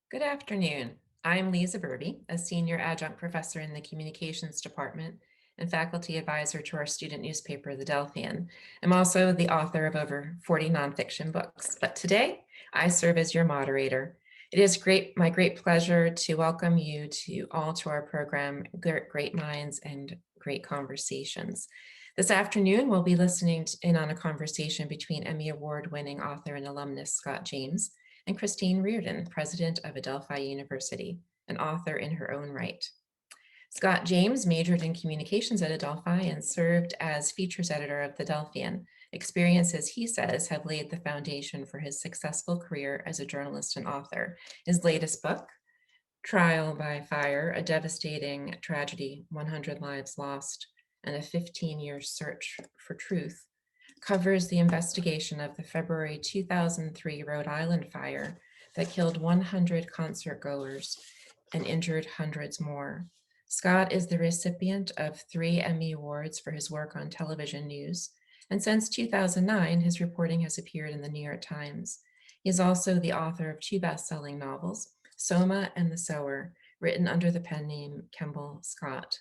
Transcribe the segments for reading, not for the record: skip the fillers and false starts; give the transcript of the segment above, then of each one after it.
Good afternoon. I'm Liza Burby, a senior adjunct professor in the communications department and faculty advisor to our student newspaper, the Delphian. I'm also the author of over 40 nonfiction books, but today I serve as your moderator. It is my great pleasure to welcome you to our program, Great Minds and Great Conversations. This afternoon, we'll be listening in on a conversation between Emmy Award-winning author and alumnus Scott James and Christine Riordan, president of Adelphi University, an author in her own right. Scott James majored in communications at Adelphi and served as features editor of the Delphian. Experiences, he says, have laid the foundation for his successful career as a journalist and author. His latest book, Trial by Fire, a devastating tragedy, 100 lives lost, and a 15-year search for truth, covers the investigation of the February 2003 Rhode Island fire that killed 100 concert goers and injured hundreds more. Scott is the recipient of 3 Emmy Awards for his work on television news, and since 2009, his reporting has appeared in the New York Times. He is also the author of 2 best-selling novels, Soma and The Sower, written under the pen name Kemble Scott.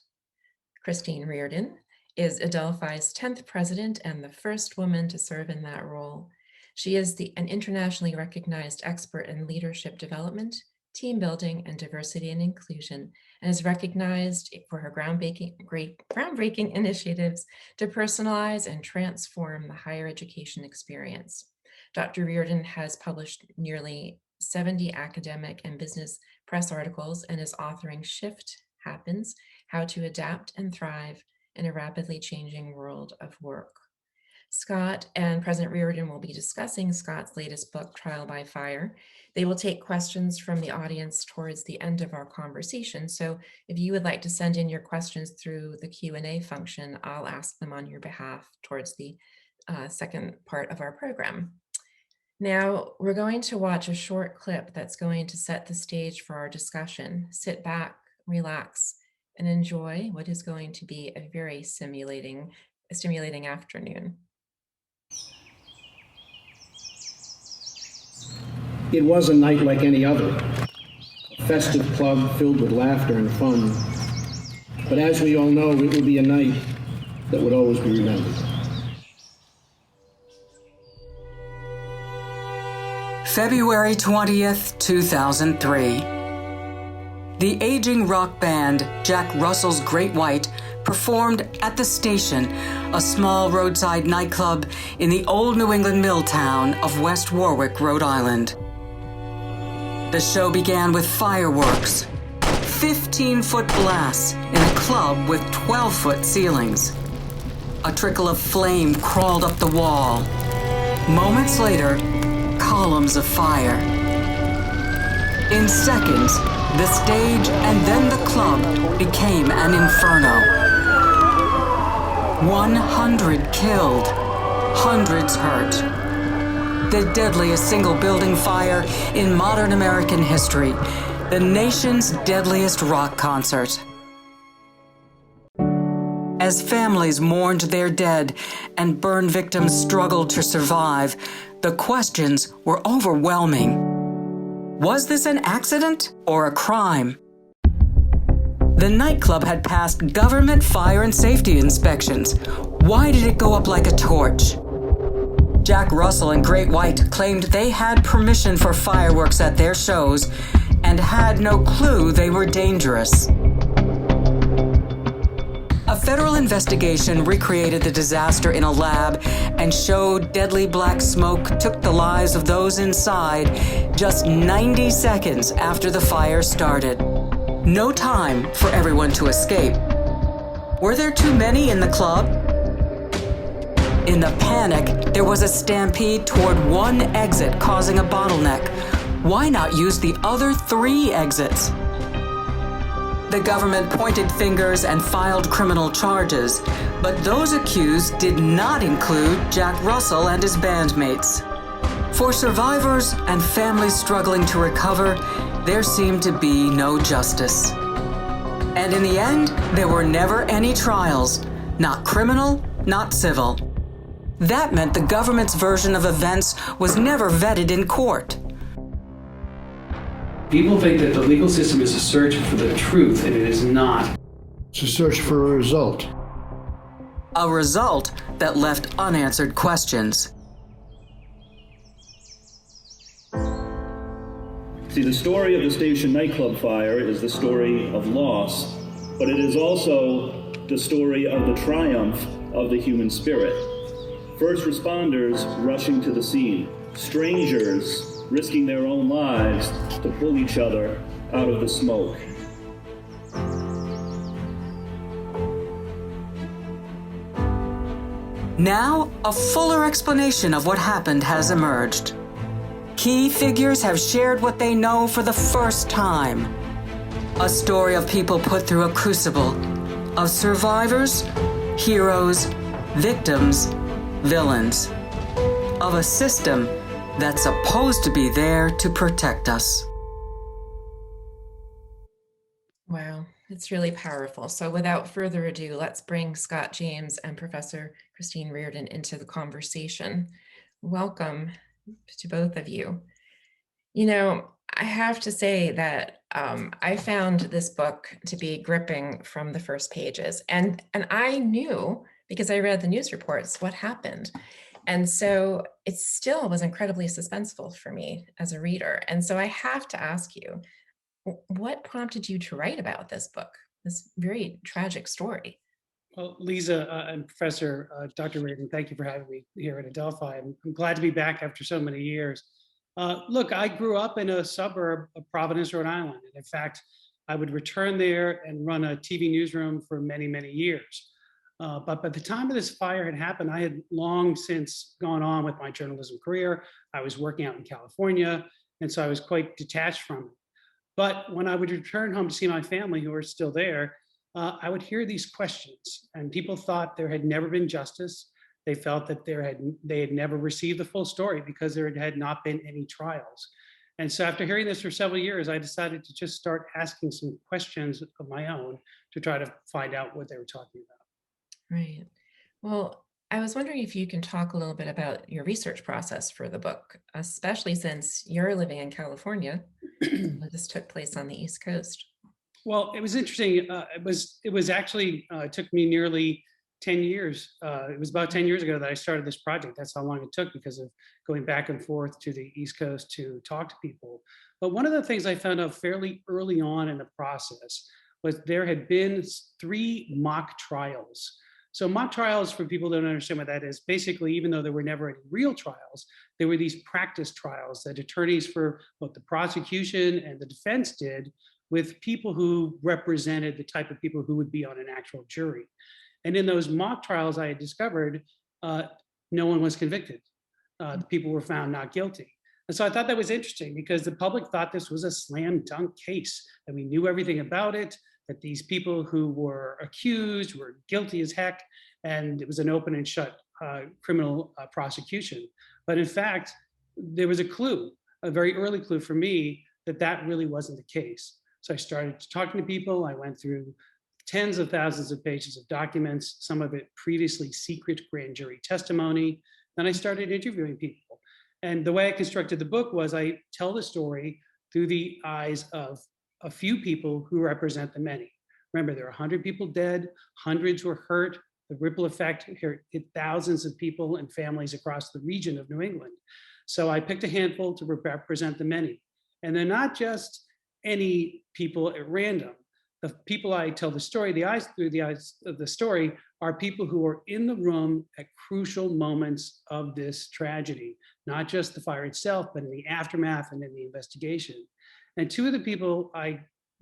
Christine Riordan is Adelphi's 10th president and the first woman to serve in that role. She is an internationally recognized expert in leadership development, team building, and diversity and inclusion, and is recognized for her groundbreaking initiatives to personalize and transform the higher education experience. Dr. Riordan has published nearly 70 academic and business press articles and is authoring Shift Happens: How to Adapt and Thrive in a Rapidly Changing World of Work. Scott and President Riordan will be discussing Scott's latest book, Trial by Fire. They will take questions from the audience towards the end of our conversation. So if you would like to send in your questions through the Q&A function, I'll ask them on your behalf towards the second part of our program. Now, we're going to watch a short clip that's going to set the stage for our discussion. Sit back, relax, and enjoy what is going to be a very stimulating afternoon. It was a night like any other, a festive club filled with laughter and fun. But as we all know, it would be a night that would always be remembered. February 20th, 2003. The aging rock band Jack Russell's Great White performed at The Station, a small roadside nightclub in the old New England mill town of West Warwick, Rhode Island. The show began with fireworks, 15-foot blasts in a club with 12-foot ceilings. A trickle of flame crawled up the wall. Moments later, columns of fire. In seconds, the stage and then the club became an inferno. 100 killed, hundreds hurt. The deadliest single building fire in modern American history, the nation's deadliest rock concert. As families mourned their dead and burn victims struggled to survive, the questions were overwhelming. Was this an accident or a crime? The nightclub had passed government fire and safety inspections. Why did it go up like a torch? Jack Russell and Great White claimed they had permission for fireworks at their shows and had no clue they were dangerous. A federal investigation recreated the disaster in a lab and showed deadly black smoke took the lives of those inside just 90 seconds after the fire started. No time for everyone to escape. Were there too many in the club? In the panic, there was a stampede toward one exit, causing a bottleneck. Why not use the other 3 exits? The government pointed fingers and filed criminal charges, but those accused did not include Jack Russell and his bandmates. For survivors and families struggling to recover, there seemed to be no justice. And in the end, there were never any trials, not criminal, not civil. That meant the government's version of events was never vetted in court. People think that the legal system is a search for the truth, and it is not. It's a search for a result. A result that left unanswered questions. See, the story of the station nightclub fire is the story of loss, but it is also the story of the triumph of the human spirit. First responders rushing to the scene, strangers risking their own lives to pull each other out of the smoke. Now, a fuller explanation of what happened has emerged. Key figures have shared what they know for the first time. A story of people put through a crucible, of survivors, heroes, victims, villains, of a system that's supposed to be there to protect us. Wow, it's really powerful. So without further ado, let's bring Scott James and Professor Christine Riordan into the conversation. Welcome to both of you. You know, I have to say that I found this book to be gripping from the first pages. And I knew, because I read the news reports, what happened. And so it still was incredibly suspenseful for me as a reader. And so I have to ask you, what prompted you to write about this book, this very tragic story? Well, Liza and Professor Dr. Riordan, thank you for having me here at Adelphi. I'm glad to be back after so many years. Look, I grew up in a suburb of Providence, Rhode Island. And in fact, I would return there and run a TV newsroom for many, many years. But by the time of this fire had happened, I had long since gone on with my journalism career. I was working out in California, and so I was quite detached from it. But when I would return home to see my family who were still there, I would hear these questions, and people thought there had never been justice. They felt that they had never received the full story because there had not been any trials. And so after hearing this for several years, I decided to just start asking some questions of my own to try to find out what they were talking about. Right. Well, I was wondering if you can talk a little bit about your research process for the book, especially since you're living in California. This took place on the East Coast. Well, it was interesting. It was actually took me nearly 10 years. It was about 10 years ago that I started this project. That's how long it took because of going back and forth to the East Coast to talk to people. But one of the things I found out fairly early on in the process was there had been 3 mock trials. So mock trials, for people who don't understand what that is, basically, even though there were never any real trials, there were these practice trials that attorneys for both the prosecution and the defense did with people who represented the type of people who would be on an actual jury. And in those mock trials, I had discovered no one was convicted. The people were found not guilty. And so I thought that was interesting because the public thought this was a slam dunk case, that we knew everything about it, that these people who were accused were guilty as heck, and it was an open and shut criminal prosecution. But in fact, there was a clue, a very early clue for me, that that really wasn't the case. So I started talking to people. I went through tens of thousands of pages of documents, some of it previously secret grand jury testimony. Then I started interviewing people. And the way I constructed the book was I tell the story through the eyes of a few people who represent the many. Remember, there are 100 people dead, hundreds were hurt. The ripple effect here hit thousands of people and families across the region of New England. So I picked a handful to represent the many. And they're not just any people at random. The people I tell the story, through the eyes of the story, are people who are in the room at crucial moments of this tragedy, not just the fire itself, but in the aftermath and in the investigation. And 2 of the people I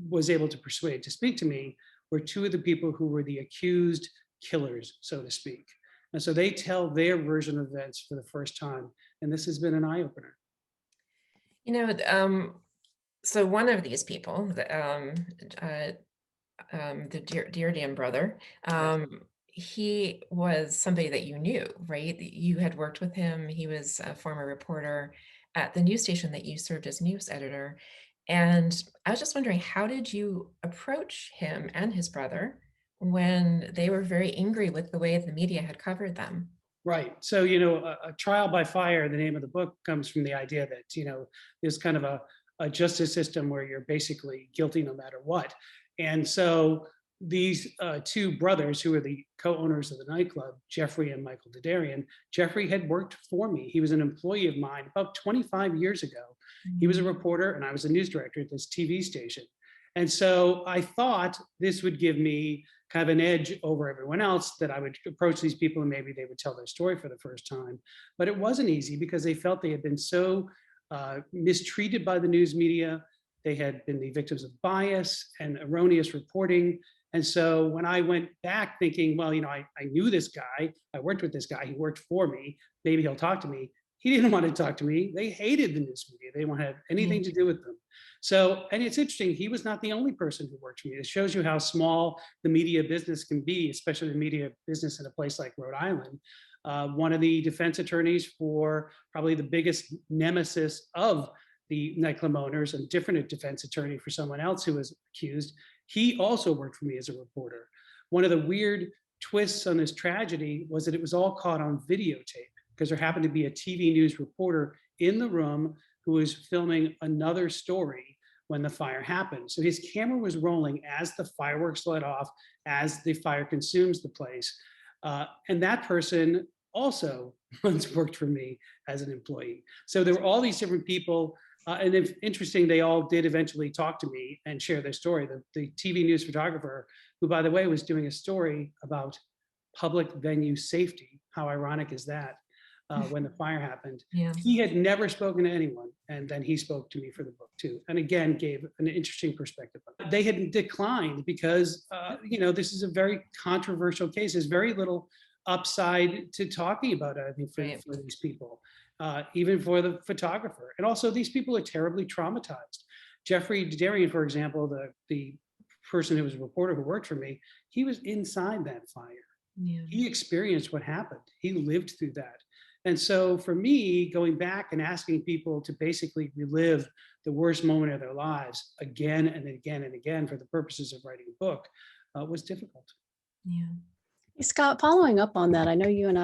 was able to persuade to speak to me were 2 of the people who were the accused killers, so to speak. And so they tell their version of events for the first time. And this has been an eye-opener. You know, so one of these people, the Riordan brother, he was somebody that you knew, right? You had worked with him. He was a former reporter at the news station that you served as news editor. And I was just wondering, how did you approach him and his brother when they were very angry with the way the media had covered them? Right. So, a trial by fire, the name of the book comes from the idea that, there's kind of a a justice system where you're basically guilty no matter what. And so these two brothers who are the co-owners of the nightclub, Jeffrey and Michael Didarian, Jeffrey had worked for me. He was an employee of mine about 25 years ago. He was a reporter and I was a news director at this TV station. And so I thought this would give me kind of an edge over everyone else, that I would approach these people and maybe they would tell their story for the first time. But it wasn't easy because they felt they had been so mistreated by the news media. They had been the victims of bias and erroneous reporting. And so when I went back thinking, well, I knew this guy, I worked with this guy, he worked for me, maybe he'll talk to me. He didn't want to talk to me. They hated the news media. They didn't want to have anything to do with them. So, and it's interesting, he was not the only person who worked for me. It shows you how small the media business can be, especially the media business in a place like Rhode Island. One of the defense attorneys for probably the biggest nemesis of the nightclub owners, and different defense attorney for someone else who was accused, he also worked for me as a reporter. One of the weird twists on this tragedy was that it was all caught on videotape, because there happened to be a TV news reporter in the room who was filming another story when the fire happened. So his camera was rolling as the fireworks let off, as the fire consumes the place. And that person also once worked for me as an employee. So there were all these different people. And it's interesting, they all did eventually talk to me and share their story. The TV news photographer, who, by the way, was doing a story about public venue safety. How ironic is that? When the fire happened, he had never spoken to anyone. And then he spoke to me for the book too. And again, gave an interesting perspective. They had declined because, this is a very controversial case. There's very little upside to talking about it, I think, for these people. Even for the photographer. And also these people are terribly traumatized. Jeffrey Didarian, for example, the person who was a reporter who worked for me, he was inside that fire. He experienced what happened. He lived through that. And so for me, going back and asking people to basically relive the worst moment of their lives again and again and again for the purposes of writing a book was difficult. Yeah. Hey, Scott, following up on that, I know you and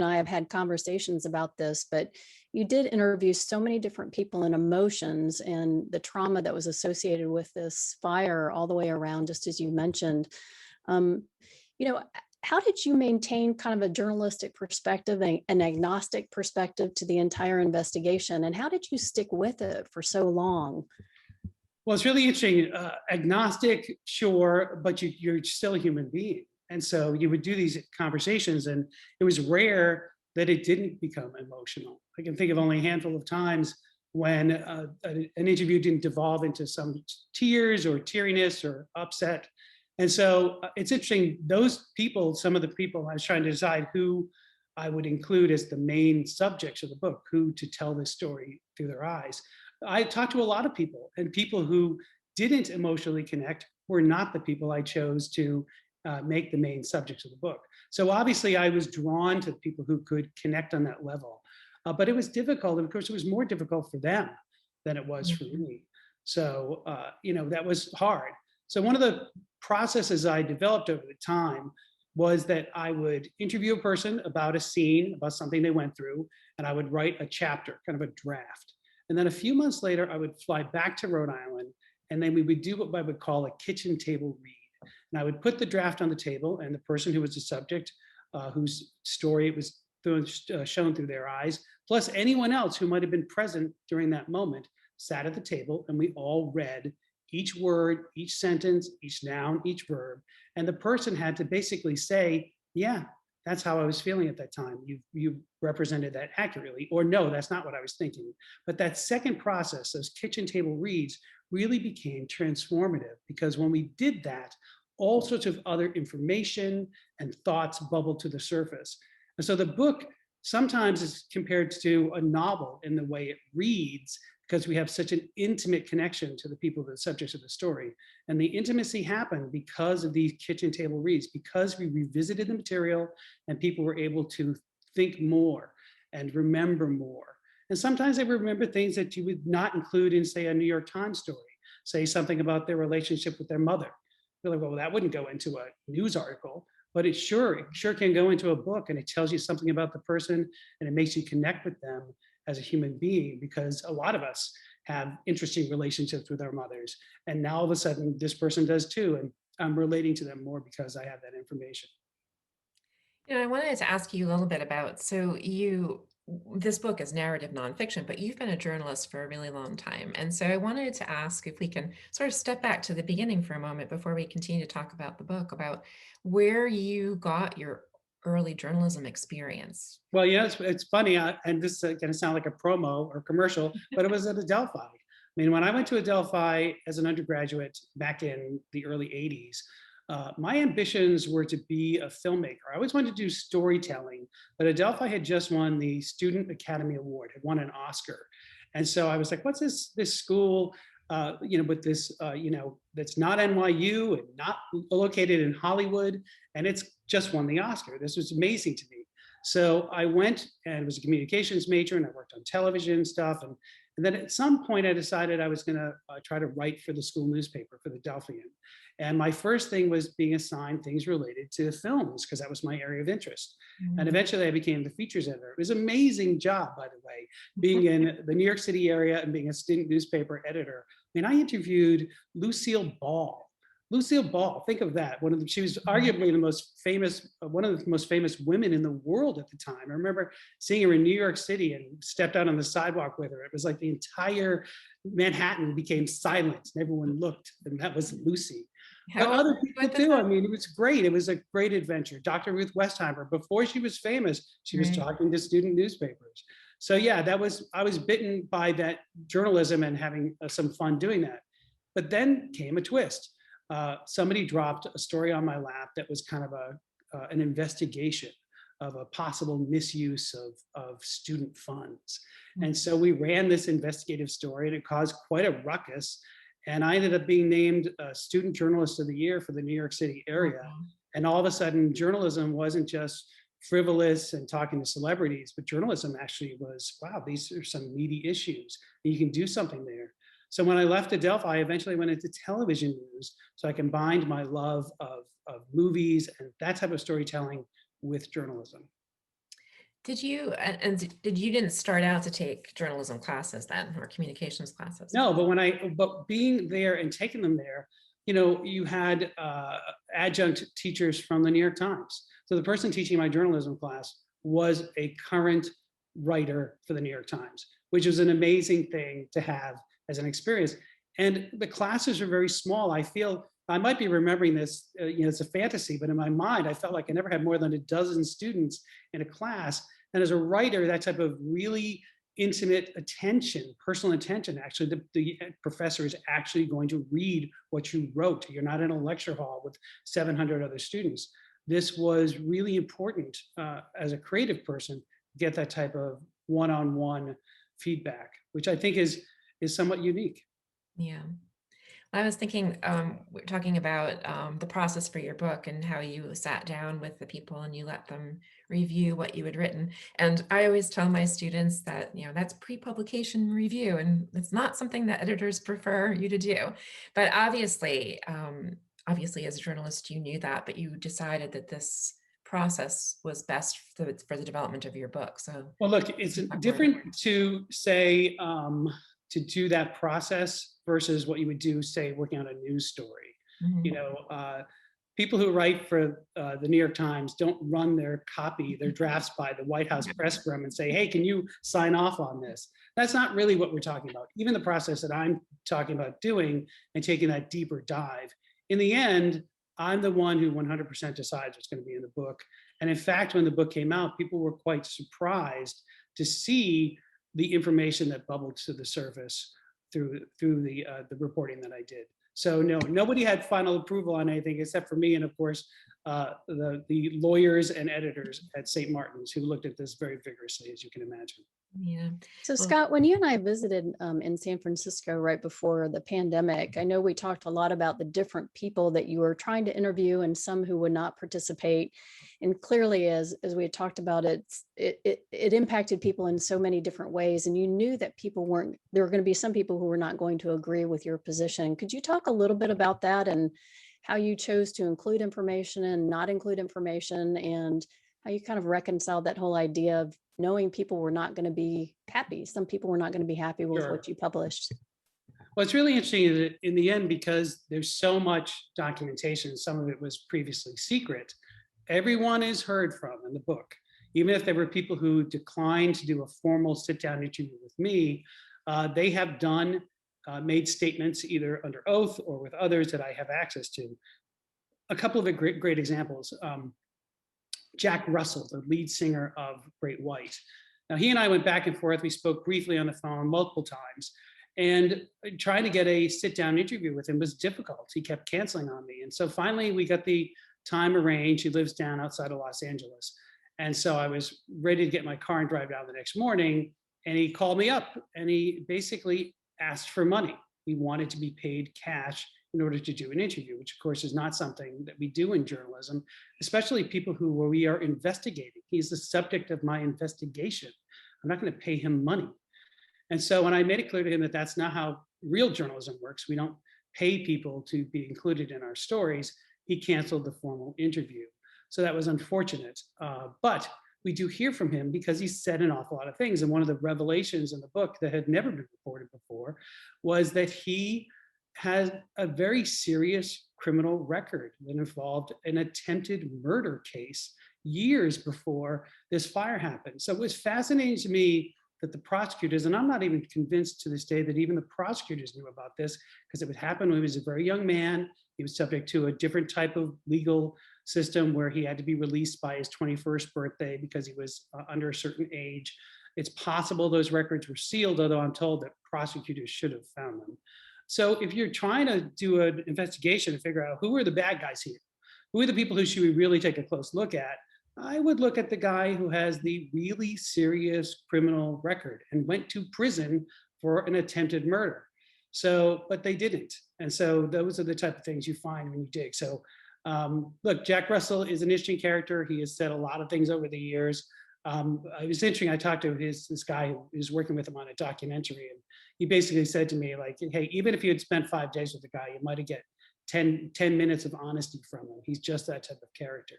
I have had conversations about this, but you did interview so many different people and emotions and the trauma that was associated with this fire all the way around, just as you mentioned. How did you maintain kind of a journalistic perspective, an agnostic perspective to the entire investigation? And how did you stick with it for so long? Well, it's really interesting. Agnostic, sure, but you're still a human being. And so you would do these conversations, and it was rare that it didn't become emotional. I can think of only a handful of times when an interview didn't devolve into some tears or teariness or upset. And so it's interesting, those people, some of the people, I was trying to decide who I would include as the main subjects of the book, who to tell this story through their eyes. I talked to a lot of people, and people who didn't emotionally connect were not the people I chose to make the main subjects of the book. So obviously I was drawn to people who could connect on that level, but it was difficult. And of course it was more difficult for them than it was for me. So, that was hard. So one of the processes I developed over the time was that I would interview a person about a scene, about something they went through, and I would write a chapter, kind of a draft. And then a few months later, I would fly back to Rhode Island, and then we would do what I would call a kitchen table read. And I would put the draft on the table, and the person who was the subject, whose story it was shown through their eyes, plus anyone else who might have been present during that moment, sat at the table, and we all read each word, each sentence, each noun, each verb. And the person had to basically say, yeah, that's how I was feeling at that time. You represented that accurately, or no, that's not what I was thinking. But that second process, those kitchen table reads, really became transformative, because when we did that, all sorts of other information and thoughts bubbled to the surface. And so the book sometimes is compared to a novel in the way it reads, because we have such an intimate connection to the people, the subjects of the story. And the intimacy happened because of these kitchen table reads, because we revisited the material and people were able to think more and remember more. And sometimes they remember things that you would not include in, say, a New York Times story, say something about their relationship with their mother. They're like, well, that wouldn't go into a news article, but it sure can go into a book, and it tells you something about the person, and it makes you connect with them as a human being, because a lot of us have interesting relationships with their mothers. And now all of a sudden this person does too. And I'm relating to them more because I have that information. I wanted to ask you a little bit about, this book is narrative nonfiction, but you've been a journalist for a really long time. And so I wanted to ask if we can sort of step back to the beginning for a moment before we continue to talk about the book, about where you got your early journalism experience. Well, yeah, it's funny, and this is going to sound like a promo or commercial, but it was at Adelphi. I mean, when I went to Adelphi as an undergraduate back in the early 80s, my ambitions were to be a filmmaker. I always wanted to do storytelling, but Adelphi had just won the Student Academy Award, had won an Oscar. And so I was like, what's this school, with this, that's not NYU and not located in Hollywood, and it's just won the Oscar. This was amazing to me. So I went and was a communications major, and I worked on television stuff. And then at some point I decided I was going to try to write for the school newspaper, for the Delphian. And my first thing was being assigned things related to films, because that was my area of interest. Mm-hmm. And eventually I became the features editor. It was an amazing job, by the way, being in the New York City area and being a student newspaper editor. I mean, I interviewed Lucille Ball. Lucille Ball, think of that. She was arguably one of the most famous women in the world at the time. I remember seeing her in New York City and stepped out on the sidewalk with her. It was like the entire Manhattan became silent and everyone looked, and that was Lucy. But other people too. I mean, it was great. It was a great adventure. Dr. Ruth Westheimer, before she was famous, she was talking to student newspapers. So yeah, I was bitten by that journalism and having some fun doing that. But then came a twist. Somebody dropped a story on my lap that was kind of an investigation of a possible misuse of student funds. And so we ran this investigative story, and it caused quite a ruckus. And I ended up being named Student Journalist of the Year for the New York City area. And all of a sudden, journalism wasn't just frivolous and talking to celebrities, but journalism actually was, wow, these are some meaty issues, and you can do something there. So when I left Adelphi, I eventually went into television news. So I combined my love of movies and that type of storytelling with journalism. Did you didn't start out to take journalism classes then, or communications classes? No, but being there and taking them there, you had adjunct teachers from the New York Times. So the person teaching my journalism class was a current writer for the New York Times, which was an amazing thing to have as an experience. And the classes are very small. I feel, I might be remembering this, it's a fantasy, but in my mind, I felt like I never had more than a dozen students in a class. And as a writer, that type of really intimate attention, personal attention, actually the professor is actually going to read what you wrote. You're not in a lecture hall with 700 other students. This was really important as a creative person, get that type of one-on-one feedback, which I think is somewhat unique. Yeah. I was thinking, we're talking about the process for your book and how you sat down with the people and you let them review what you had written. And I always tell my students that, that's pre-publication review, and it's not something that editors prefer you to do. But obviously, as a journalist, you knew that, but you decided that this process was best for the development of your book. So, well, look, it's different to say, to do that process versus what you would do, say, working on a news story. Mm-hmm. People who write for the New York Times don't run their drafts by the White House press room and say, hey, can you sign off on this? That's not really what we're talking about. Even the process that I'm talking about doing and taking that deeper dive, in the end, I'm the one who 100% decides what's going to be in the book. And in fact, when the book came out, people were quite surprised to see the information that bubbled to the surface through the reporting that I did. So no, nobody had final approval on anything except for me, and of course, the lawyers and editors at St. Martin's, who looked at this very vigorously, as you can imagine. Yeah. So Scott, when you and I visited in San Francisco right before the pandemic, I know we talked a lot about the different people that you were trying to interview and some who would not participate. And clearly, as we had talked about, it impacted people in so many different ways. And you knew that there were going to be some people who were not going to agree with your position. Could you talk a little bit about that and how you chose to include information and not include information, and how you kind of reconciled that whole idea of knowing people were not going to be happy. Some people were not going to be happy with Sure. what you published. Well, it's really interesting that in the end, because there's so much documentation, some of it was previously secret, everyone is heard from in the book. Even if there were people who declined to do a formal sit-down interview with me, they have made statements either under oath or with others that I have access to. A couple of great examples. Jack Russell, the lead singer of Great White. Now, he and I went back and forth. We spoke briefly on the phone multiple times. And trying to get a sit-down interview with him was difficult. He kept canceling on me. And so finally, we got the time arranged. He lives down outside of Los Angeles. And so I was ready to get my car and drive down the next morning. And he called me up and he basically asked for money. He wanted to be paid cash in order to do an interview, which of course is not something that we do in journalism, especially people who we are investigating. He's the subject of my investigation. I'm not going to pay him money. And so when I made it clear to him that that's not how real journalism works, we don't pay people to be included in our stories, he canceled the formal interview. So that was unfortunate. But we do hear from him because he said an awful lot of things. And one of the revelations in the book that had never been reported before was that he has a very serious criminal record that involved an attempted murder case years before this fire happened. So it was fascinating to me that the prosecutors, and I'm not even convinced to this day that even the prosecutors knew about this, because it would happen when he was a very young man. He was subject to a different type of legal system where he had to be released by his 21st birthday because he was under a certain age. It's possible those records were sealed, although I'm told that prosecutors should have found them. So if you're trying to do an investigation and figure out who are the bad guys here, who are the people who should we really take a close look at, I would look at the guy who has the really serious criminal record and went to prison for an attempted murder. So, but they didn't. And so those are the type of things you find when you dig. So look, Jack Russell is an interesting character. He has said a lot of things over the years. It was interesting. I talked to this guy who was working with him on a documentary, and he basically said to me, like, hey, even if you had spent 5 days with the guy, you might have get 10 minutes of honesty from him. He's just that type of character.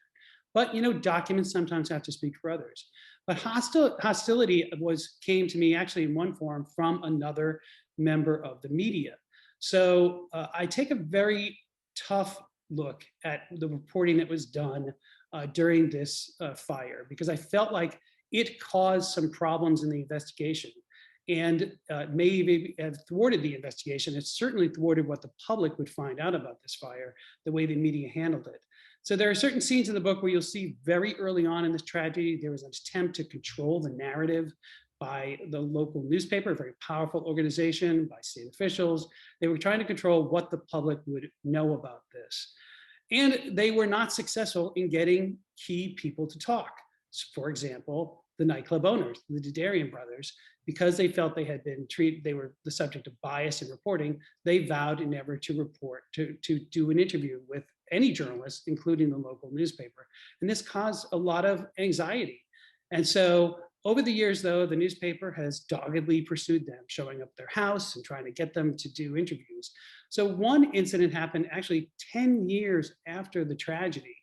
But, you know, documents sometimes have to speak for others. But hostility came to me actually in one form from another member of the media. So I take a very tough look at the reporting that was done during this fire, because I felt like it caused some problems in the investigation and maybe have thwarted the investigation. It certainly thwarted what the public would find out about this fire, the way the media handled it. So there are certain scenes in the book where you'll see very early on in this tragedy, there was an attempt to control the narrative by the local newspaper, a very powerful organization, by state officials. They were trying to control what the public would know about this. And they were not successful in getting key people to talk. For example, the nightclub owners, the Delphian brothers, because they felt they had been treated, they were the subject of bias in reporting, they vowed never to report, to do an interview with any journalist, including the local newspaper. And this caused a lot of anxiety. And so over the years, though, the newspaper has doggedly pursued them, showing up at their house and trying to get them to do interviews. So one incident happened actually 10 years after the tragedy.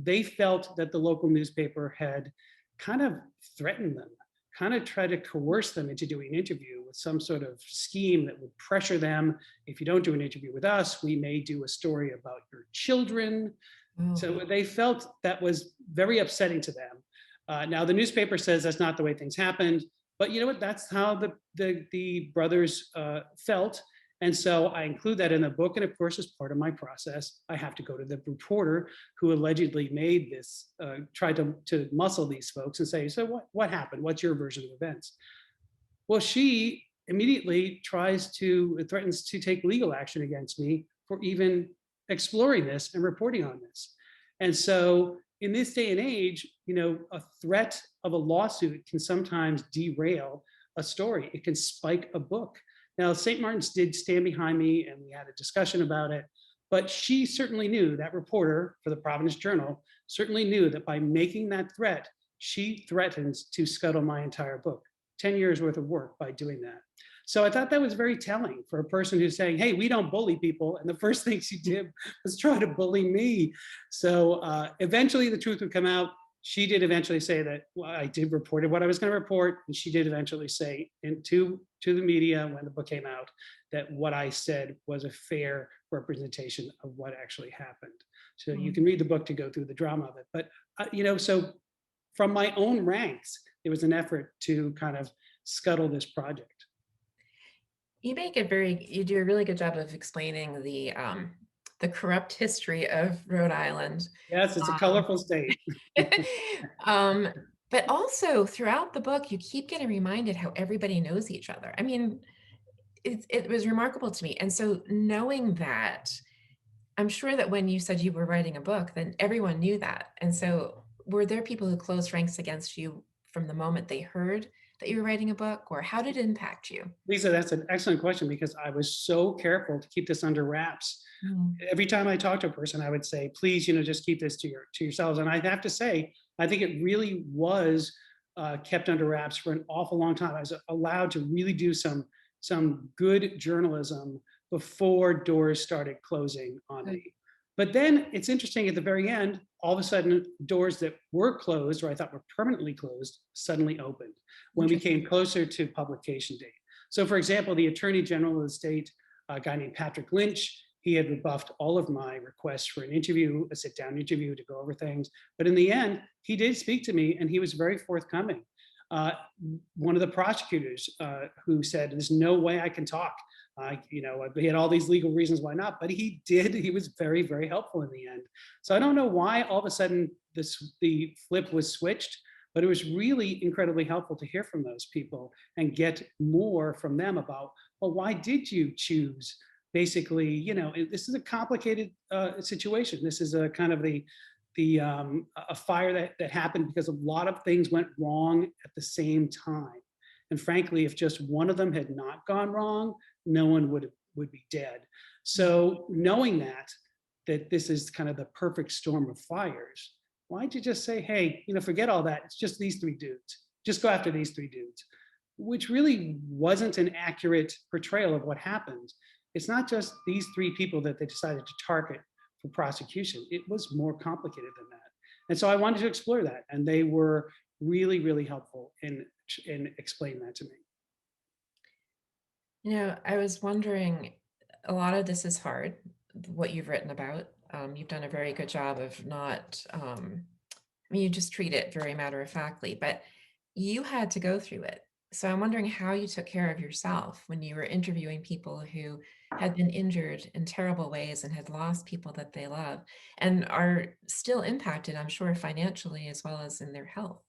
They felt that the local newspaper had kind of threatened them, kind of tried to coerce them into doing an interview with some sort of scheme that would pressure them. If you don't do an interview with us, we may do a story about your children. Oh. So they felt that was very upsetting to them. Now the newspaper says that's not the way things happened, but you know what? That's how the brothers felt. And so I include that in the book. And of course, as part of my process, I have to go to the reporter who allegedly made this, tried to muscle these folks and say, so what happened? What's your version of events? Well, she immediately threatens to take legal action against me for even exploring this and reporting on this. And so in this day and age, you know, a threat of a lawsuit can sometimes derail a story. It can spike a book. Now, St. Martin's did stand behind me and we had a discussion about it, but she certainly knew, that reporter for the Providence Journal certainly knew that by making that threat, she threatens to scuttle my entire book, 10 years worth of work by doing that. So I thought that was very telling for a person who's saying, hey, we don't bully people. And the first thing she did was try to bully me. So eventually the truth would come out. she did eventually say that, well, I did reported what I was going to report, and she did eventually say to the media when the book came out that what I said was a fair representation of what actually happened. So you can read the book to go through the drama of it. But so from my own ranks, there was an effort to kind of scuttle this project. You do a really good job of explaining the corrupt history of Rhode Island. Yes, it's a colorful state. But also throughout the book, you keep getting reminded how everybody knows each other. I mean, it was remarkable to me. And so knowing that, I'm sure that when you said you were writing a book, then everyone knew that. And so were there people who closed ranks against you from the moment they heard that you were writing a book, or how did it impact you? Lisa, that's an excellent question, because I was so careful to keep this under wraps. Every time I talked to a person, I would say, please, just keep this to yourselves. And I have to say, I think it really was kept under wraps for an awful long time. I was allowed to really do some good journalism before doors started closing on me. But then it's interesting, at the very end, all of a sudden, doors that were closed, or I thought were permanently closed, suddenly opened when we came closer to publication date. So for example, the Attorney General of the state, a guy named Patrick Lynch, he had rebuffed all of my requests for an interview, a sit-down interview to go over things. But in the end, he did speak to me, and he was very forthcoming. One of the prosecutors who said, there's no way I can talk. He had all these legal reasons why not, but he did. He was very, very helpful in the end. So I don't know why all of a sudden the flip was switched, but it was really incredibly helpful to hear from those people and get more from them about, well, why did you choose? Basically, this is a complicated situation. This is a kind of a fire that happened because a lot of things went wrong at the same time. And frankly, if just one of them had not gone wrong, no one would be dead. So knowing that this is kind of the perfect storm of fires, why'd you just say, hey, forget all that. It's just these three dudes. Just go after these three dudes, which really wasn't an accurate portrayal of what happened. It's not just these three people that they decided to target for prosecution. It was more complicated than that. And so I wanted to explore that. And they were really, really helpful in explaining that to me. I was wondering, a lot of this is hard, what you've written about. You've done a very good job of not, you just treat it very matter-of-factly, but you had to go through it. So I'm wondering how you took care of yourself when you were interviewing people who had been injured in terrible ways and had lost people that they love and are still impacted, I'm sure, financially as well as in their health.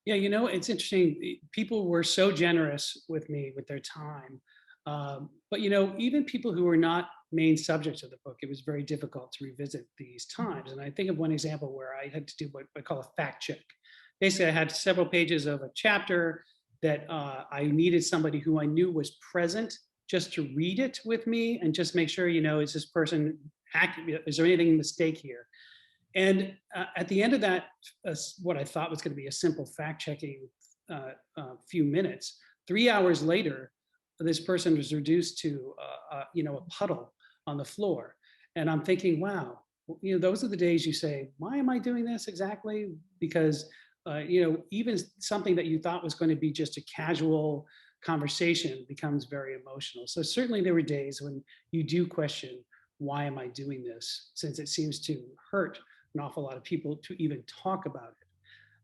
Yeah, it's interesting. People were so generous with me with their time. But, even people who were not main subjects of the book, it was very difficult to revisit these times. And I think of one example where I had to do what I call a fact check. Basically, I had several pages of a chapter that I needed somebody who I knew was present just to read it with me and just make sure, is this person accurate? Is there anything mistake here? And at the end of that, what I thought was going to be a simple fact-checking few minutes, 3 hours later, this person was reduced to a puddle on the floor. And I'm thinking, wow, those are the days you say, why am I doing this exactly? Because even something that you thought was going to be just a casual conversation becomes very emotional. So certainly there were days when you do question, why am I doing this? Since it seems to hurt an awful lot of people to even talk about it.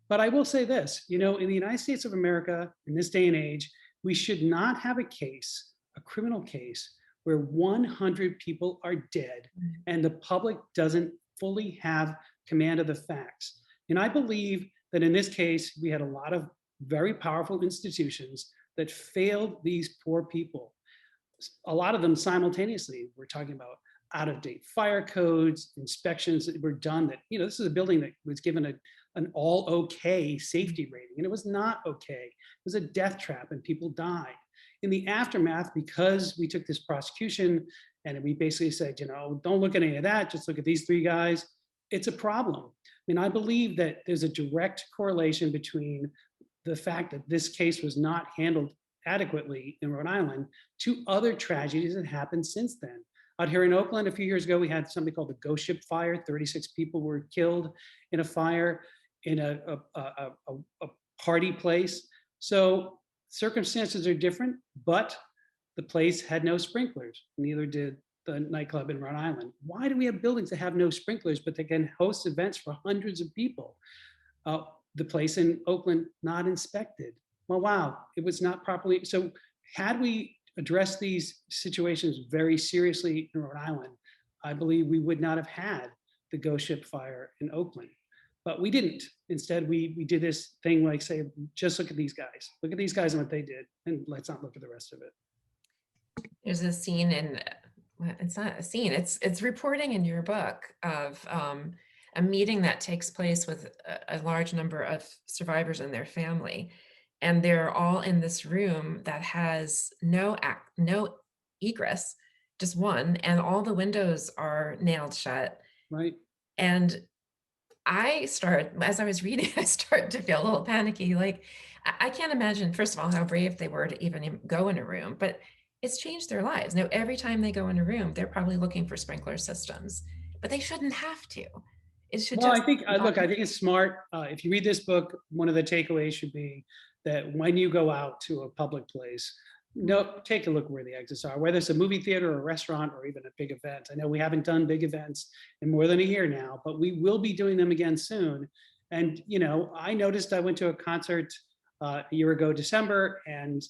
But I will say this, in the United States of America, in this day and age, we should not have a criminal case, where 100 people are dead and the public doesn't fully have command of the facts. And I believe that in this case, we had a lot of very powerful institutions that failed these poor people. A lot of them simultaneously. We're talking about out-of-date fire codes, inspections that were done that, this is a building that was given an all okay safety rating, and it was not okay. It was a death trap and people died. In the aftermath, because we took this prosecution and we basically said, don't look at any of that, just look at these three guys, it's a problem. I believe that there's a direct correlation between the fact that this case was not handled adequately in Rhode Island to other tragedies that happened since then. Out here in Oakland, a few years ago, we had something called the Ghost Ship Fire. 36 people were killed in a fire. in a party place. So circumstances are different, but the place had no sprinklers. Neither did the nightclub in Rhode Island. Why do we have buildings that have no sprinklers, but they can host events for hundreds of people? The place in Oakland, not inspected. Well, wow, it was not properly. So had we addressed these situations very seriously in Rhode Island, I believe we would not have had the ghost ship fire in Oakland. But we didn't. Instead, we did this thing like say, just look at these guys. Look at these guys and what they did, and let's not look at the rest of it. There's a scene in, well, it's not a scene, it's reporting in your book of a meeting that takes place with a large number of survivors and their family. And they're all in this room that has no egress, just one, and all the windows are nailed shut. Right. And as I was reading, I started to feel a little panicky. Like, I can't imagine, first of all, how brave they were to even go in a room, but it's changed their lives. Now, every time they go in a room, they're probably looking for sprinkler systems, but they shouldn't have to. It should Well, just. I think, look, I think it's smart. If you read this book, one of the takeaways should be that when you go out to a public place, take a look where the exits are, whether it's a movie theater or a restaurant or even a big event. I know we haven't done big events in more than a year now, but we will be doing them again soon. And, I noticed I went to a concert a year ago, December, and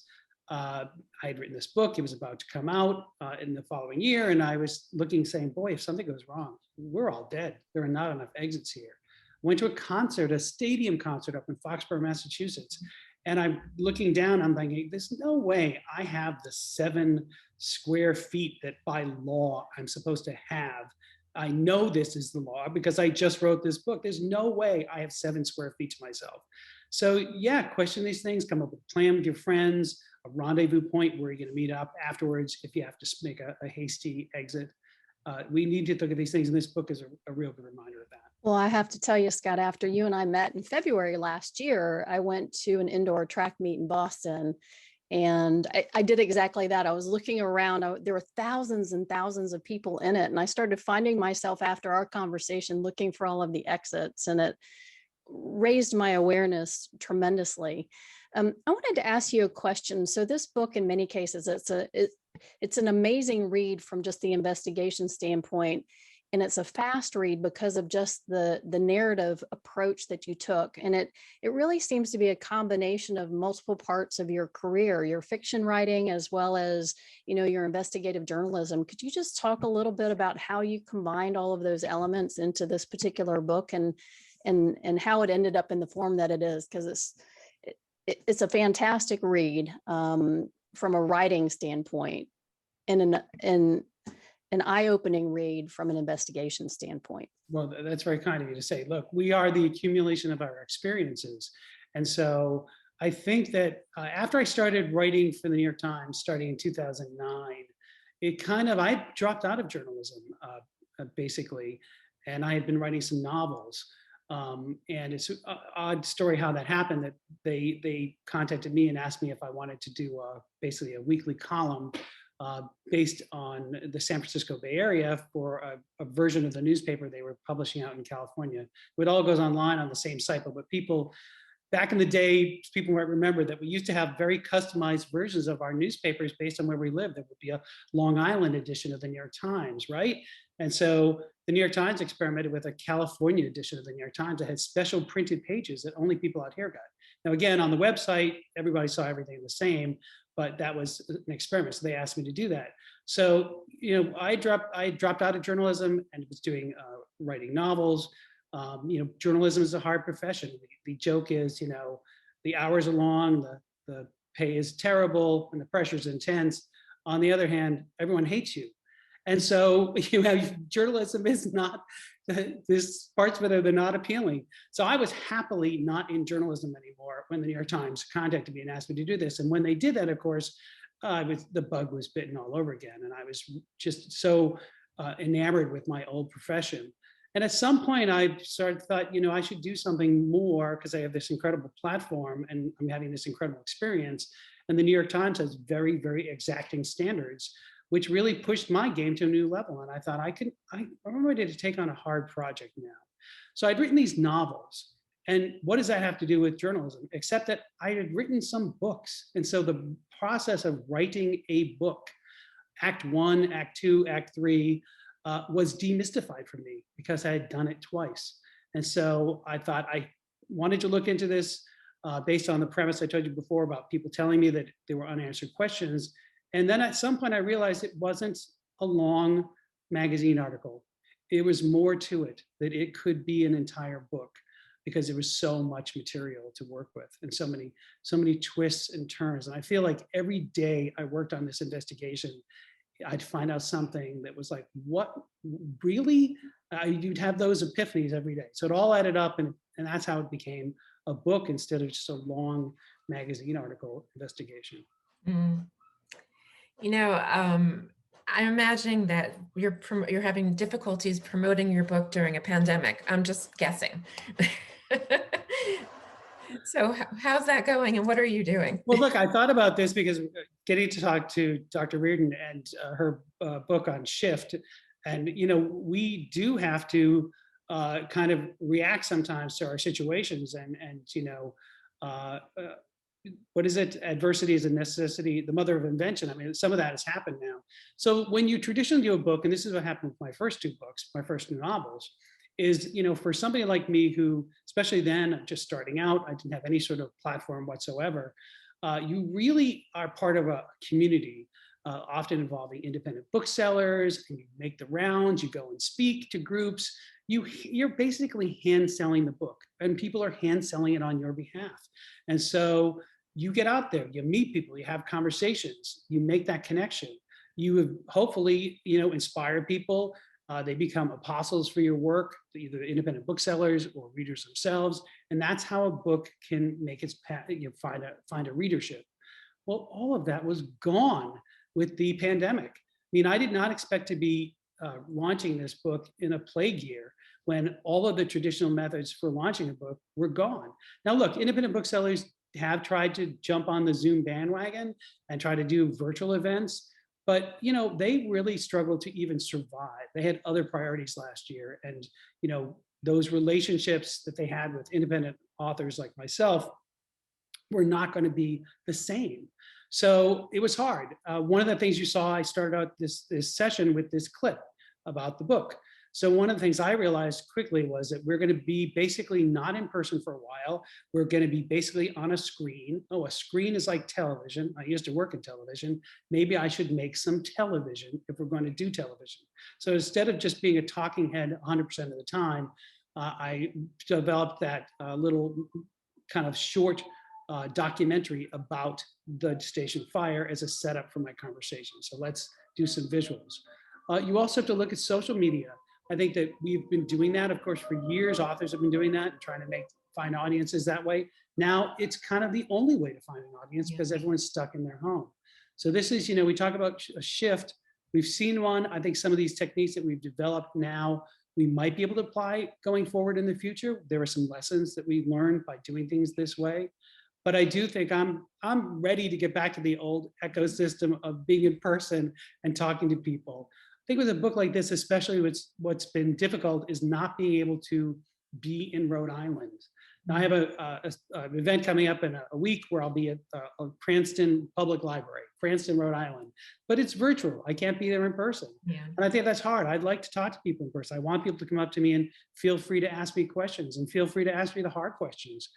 I had written this book. It was about to come out in the following year. And I was looking, saying, boy, if something goes wrong, we're all dead. There are not enough exits here. Went to a concert, a stadium concert up in Foxborough, Massachusetts. And I'm looking down, I'm thinking, there's no way I have the 7 square feet that by law I'm supposed to have. I know this is the law because I just wrote this book. There's no way I have 7 square feet to myself. So yeah, question these things, come up with a plan with your friends, a rendezvous point where you're gonna meet up afterwards if you have to make a hasty exit. We need to look at these things, and this book is a real good reminder of that. Well, I have to tell you, Scott, after you and I met in February last year, I went to an indoor track meet in Boston, and I did exactly that. I was looking around. There were thousands and thousands of people in it, and I started finding myself after our conversation looking for all of the exits, and it raised my awareness tremendously. I wanted to ask you a question. So this book, in many cases, it's an amazing read from just the investigation standpoint. And it's a fast read because of just the narrative approach that you took. And it really seems to be a combination of multiple parts of your career, your fiction writing, as well as, your investigative journalism. Could you just talk a little bit about how you combined all of those elements into this particular book and how it ended up in the form that it is? Because it's a fantastic read from a writing standpoint and an eye-opening read from an investigation standpoint. Well, that's very kind of you to say. Look, we are the accumulation of our experiences. And so I think that after I started writing for the New York Times, starting in 2009, I dropped out of journalism, basically, and I had been writing some novels. And it's an odd story how that happened, that they contacted me and asked me if I wanted to do basically a weekly column based on the San Francisco Bay Area for a version of the newspaper they were publishing out in California. It all goes online on the same site, but people, back in the day, people might remember that we used to have very customized versions of our newspapers based on where we lived. There would be a Long Island edition of the New York Times, right? And so the New York Times experimented with a California edition of the New York Times that had special printed pages that only people out here got. Now, again, on the website, everybody saw everything the same, but that was an experiment. So they asked me to do that. So, I dropped out of journalism and was doing writing novels. Journalism is a hard profession. The joke is, the hours are long, the pay is terrible, and the pressure is intense. On the other hand, everyone hates you. And so, journalism is not, there's parts of it, they're not appealing. So I was happily not in journalism anymore when the New York Times contacted me and asked me to do this. And when they did that, of course, the bug was bitten all over again. And I was just so enamored with my old profession. And at some point I thought, I should do something more because I have this incredible platform and I'm having this incredible experience. And the New York Times has very, very exacting standards, which really pushed my game to a new level. And I thought I'm ready to take on a hard project now. So I'd written these novels And what does that have to do with journalism? Except that I had written some books. And so the process of writing a book, Act 1, Act 2, Act 3, was demystified for me because I had done it twice. And so I thought I wanted to look into this based on the premise I told you before about people telling me that there were unanswered questions. And then at some point I realized it wasn't a long magazine article. It was more to it, that it could be an entire book because there was so much material to work with and so many twists and turns. And I feel like every day I worked on this investigation, I'd find out something that was like, what, really? You'd have those epiphanies every day. So it all added up, and that's how it became a book instead of just a long magazine article investigation. Mm. You know, I'm imagining that you're having difficulties promoting your book during a pandemic. I'm just guessing. So how's that going, and what are you doing? Well, look, I thought about this because getting to talk to Dr. Riordan and her book on shift, and we do have to kind of react sometimes to our situations, and what is it? Adversity is a necessity, the mother of invention. I mean, some of that has happened now. So when you traditionally do a book, and this is what happened with my first two books, my first two novels, is, for somebody like me who, especially then just starting out, I didn't have any sort of platform whatsoever, you really are part of a community, often involving independent booksellers, and you make the rounds, you go and speak to groups. You're basically hand selling the book, and people are hand selling it on your behalf. And so you get out there, you meet people, you have conversations, you make that connection. You have hopefully, inspire people. They become apostles for your work, either independent booksellers or readers themselves. And that's how a book can make its path, find a readership. Well, all of that was gone with the pandemic. I mean, I did not expect to be launching this book in a plague year when all of the traditional methods for launching a book were gone. Now, look, independent booksellers have tried to jump on the Zoom bandwagon and try to do virtual events, but they really struggled to even survive. They had other priorities last year, and those relationships that they had with independent authors like myself were not going to be the same. So it was hard. One of the things you saw, I started out this session with this clip about the book. So one of the things I realized quickly was that we're going to be basically not in person for a while. We're going to be basically on a screen. Oh, a screen is like television. I used to work in television. Maybe I should make some television if we're going to do television. So instead of just being a talking head 100% of the time, I developed that little kind of short documentary about the station fire as a setup for my conversation. So let's do some visuals. You also have to look at social media. I think that we've been doing that, of course, for years. Authors have been doing that and trying to find audiences that way. Now it's kind of the only way to find an audience because everyone's stuck in their home. So this is, we talk about a shift. We've seen one. I think some of these techniques that we've developed now, we might be able to apply going forward in the future. There are some lessons that we've learned by doing things this way. But I do think I'm ready to get back to the old ecosystem of being in person and talking to people. I think with a book like this, especially what's been difficult is not being able to be in Rhode Island. Now I have an event coming up in a week where I'll be at Cranston Public Library, Cranston, Rhode Island, but it's virtual. I can't be there in person. Yeah. And I think that's hard. I'd like to talk to people in person. I want people to come up to me and feel free to ask me questions, and feel free to ask me the hard questions.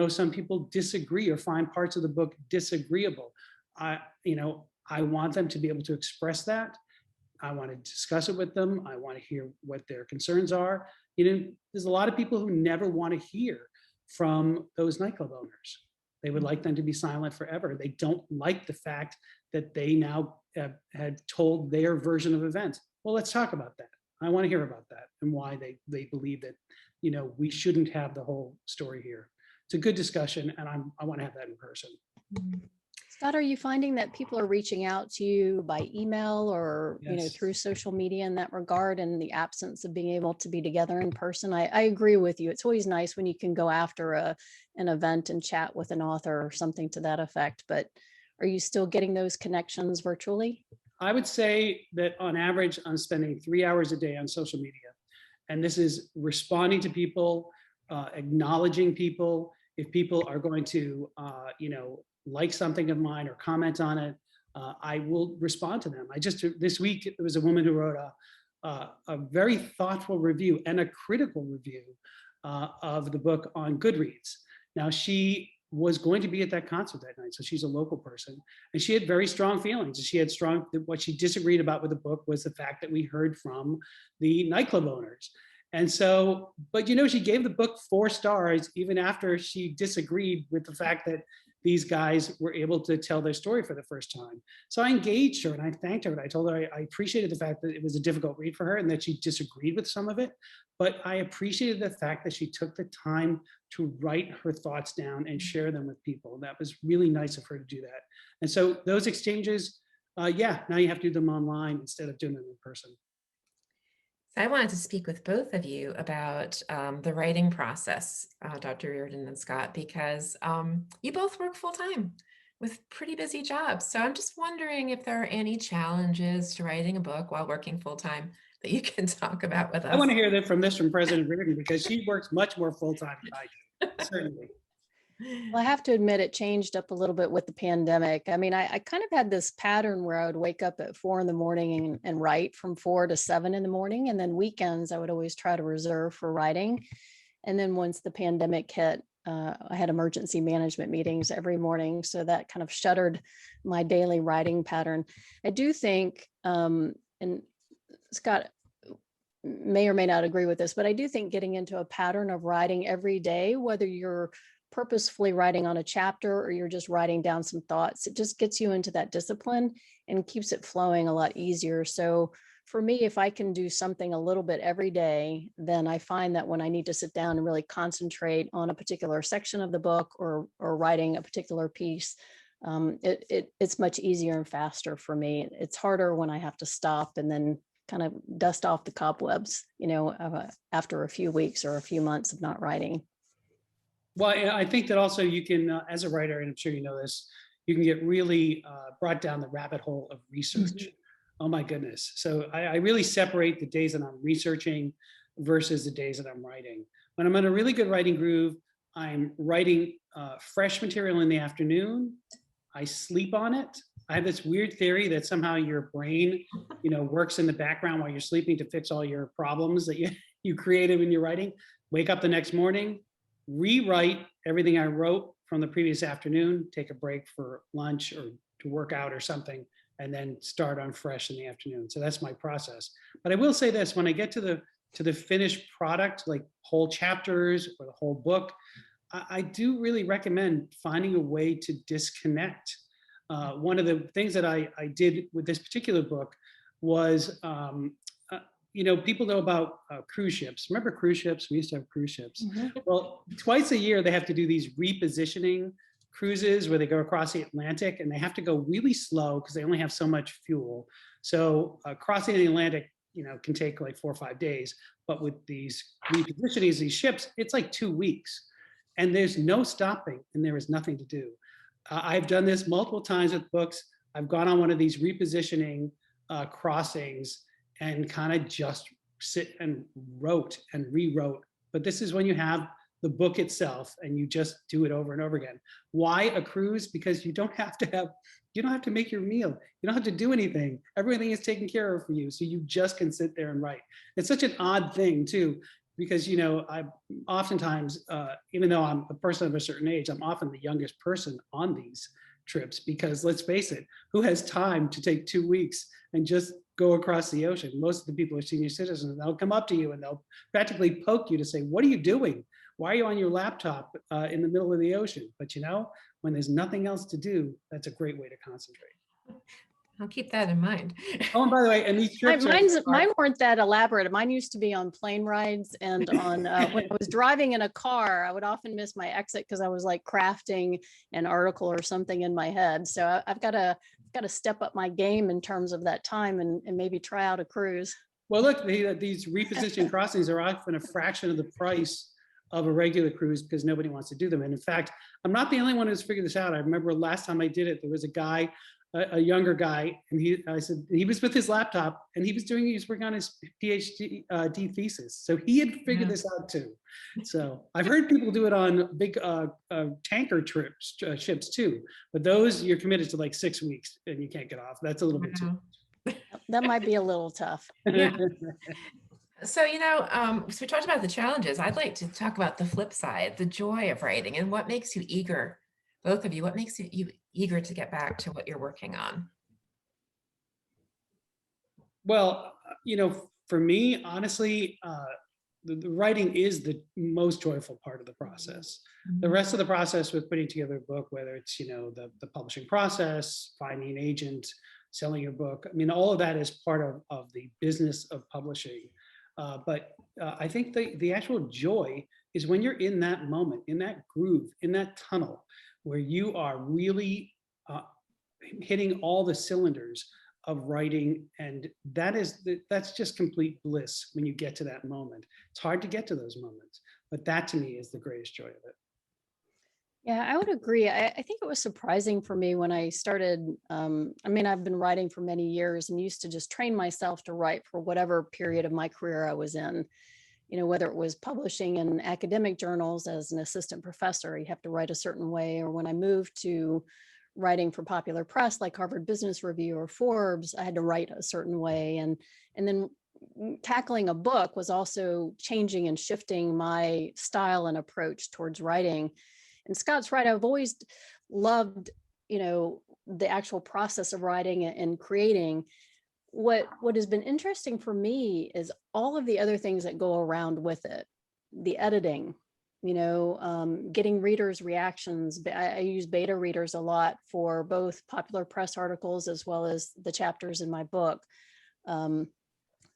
Some people disagree or find parts of the book disagreeable. I want them to be able to express that. I want to discuss it with them. I want to hear what their concerns are. There's a lot of people who never want to hear from those nightclub owners. They would like them to be silent forever. They don't like the fact that they now had told their version of events. Well, let's talk about that. I want to hear about that and why they believe that, we shouldn't have the whole story here. It's a good discussion, and I want to have that in person. Scott, are you finding that people are reaching out to you by email or Yes. through social media in that regard, in the absence of being able to be together in person? I agree with you. It's always nice when you can go after an event and chat with an author or something to that effect, but are you still getting those connections virtually? I would say that on average, I'm spending 3 hours a day on social media. And this is responding to people, acknowledging people. If people are going to, like something of mine or comment on it, I will respond to them. This week, there was a woman who wrote a very thoughtful review and a critical review of the book on Goodreads. Now, she was going to be at that concert that night, so she's a local person, and she had very strong feelings. She had what she disagreed about with the book was the fact that we heard from the nightclub owners. And so, but she gave the book 4 stars, even after she disagreed with the fact that these guys were able to tell their story for the first time. So I engaged her and I thanked her and I told her I appreciated the fact that it was a difficult read for her and that she disagreed with some of it. But I appreciated the fact that she took the time to write her thoughts down and share them with people. That was really nice of her to do that. And so those exchanges, now you have to do them online instead of doing them in person. I wanted to speak with both of you about the writing process, Dr. Riordan and Scott, because you both work full-time with pretty busy jobs. So I'm just wondering if there are any challenges to writing a book while working full-time that you can talk about with us. I want to hear that from President Riordan, because she works much more full-time than I do, certainly. Well, I have to admit it changed up a little bit with the pandemic. I mean, I kind of had this pattern where I would wake up at 4 a.m. and write from 4 to 7 a.m. And then weekends, I would always try to reserve for writing. And then once the pandemic hit, I had emergency management meetings every morning. So that kind of shuttered my daily writing pattern. I do think, and Scott may or may not agree with this, but I do think getting into a pattern of writing every day, whether you're purposefully writing on a chapter or you're just writing down some thoughts, it just gets you into that discipline and keeps it flowing a lot easier. So for me, if I can do something a little bit every day, then I find that when I need to sit down and really concentrate on a particular section of the book or writing a particular piece, it's much easier and faster for me. It's harder when I have to stop and then kind of dust off the cobwebs, after a few weeks or a few months of not writing. Well, I think that also you can, as a writer, and I'm sure you know this, you can get really brought down the rabbit hole of research. Mm-hmm. Oh my goodness. So I really separate the days that I'm researching versus the days that I'm writing. When I'm in a really good writing groove, I'm writing fresh material in the afternoon. I sleep on it. I have this weird theory that somehow your brain, works in the background while you're sleeping to fix all your problems that you created when you're writing. Wake up the next morning, rewrite everything I wrote from the previous afternoon, take a break for lunch or to work out or something, and then start on fresh in the afternoon. So that's my process. But I will say this, when I get to the finished product, like whole chapters or the whole book, I do really recommend finding a way to disconnect. One of the things that I did with this particular book was, people know about cruise ships. Remember cruise ships? We used to have cruise ships. Mm-hmm. Well, twice a year, they have to do these repositioning cruises where they go across the Atlantic and they have to go really slow because they only have so much fuel. So crossing the Atlantic, can take like 4 or 5 days. But with these repositionings, these ships, it's like 2 weeks. And there's no stopping and there is nothing to do. I've done this multiple times with books. I've gone on one of these repositioning crossings and kind of just sit and wrote and rewrote. But this is when you have the book itself and you just do it over and over again. Why a cruise? Because you don't have to make your meal. You don't have to do anything. Everything is taken care of for you. So you just can sit there and write. It's such an odd thing too, because, I oftentimes, even though I'm a person of a certain age, I'm often the youngest person on these trips because let's face it, who has time to take 2 weeks and just go across the ocean? Most of the people are senior citizens. They'll come up to you and they'll practically poke you to say, what are you doing? Why are you on your laptop in the middle of the ocean? But when there's nothing else to do, that's a great way to concentrate. I'll keep that in mind. Oh, and by the way, and these trips mine weren't that elaborate. Mine used to be on plane rides and on when I was driving in a car, I would often miss my exit because I was like crafting an article or something in my head. So I've got to step up my game in terms of that time and maybe try out a cruise. Well, look, these repositioning crossings are often a fraction of the price of a regular cruise because nobody wants to do them. And in fact, I'm not the only one who's figured this out. I remember last time I did it, there was a guy, a younger guy, and I said he was with his laptop and he was working on his PhD thesis. So he had figured this out too. So I've heard people do it on big tanker trips, ships too, but those you're committed to like 6 weeks and you can't get off. That's a little bit too much. That might be a little tough. Yeah. So, so we talked about the challenges. I'd like to talk about the flip side, the joy of writing, and what makes you eager, both of you, what makes you eager to get back to what you're working on? Well, for me, honestly, the writing is the most joyful part of the process. The rest of the process with putting together a book, whether it's, the publishing process, finding an agent, selling your book, I mean, all of that is part of the business of publishing. But I think the actual joy is when you're in that moment, in that groove, in that tunnel, where you are really hitting all the cylinders of writing, and that's just complete bliss when you get to that moment. It's hard to get to those moments, but that to me is the greatest joy of it. Yeah, I would agree. I think it was surprising for me when I started. I've been writing for many years and used to just train myself to write for whatever period of my career I was in. Whether it was publishing in academic journals as an assistant professor, you have to write a certain way. Or when I moved to writing for popular press like Harvard Business Review or Forbes, I had to write a certain way. And then tackling a book was also changing and shifting my style and approach towards writing. And Scott's right. I've always loved, the actual process of writing and creating. What has been interesting for me is all of the other things that go around with it. The editing, getting readers' reactions. I use beta readers a lot for both popular press articles as well as the chapters in my book.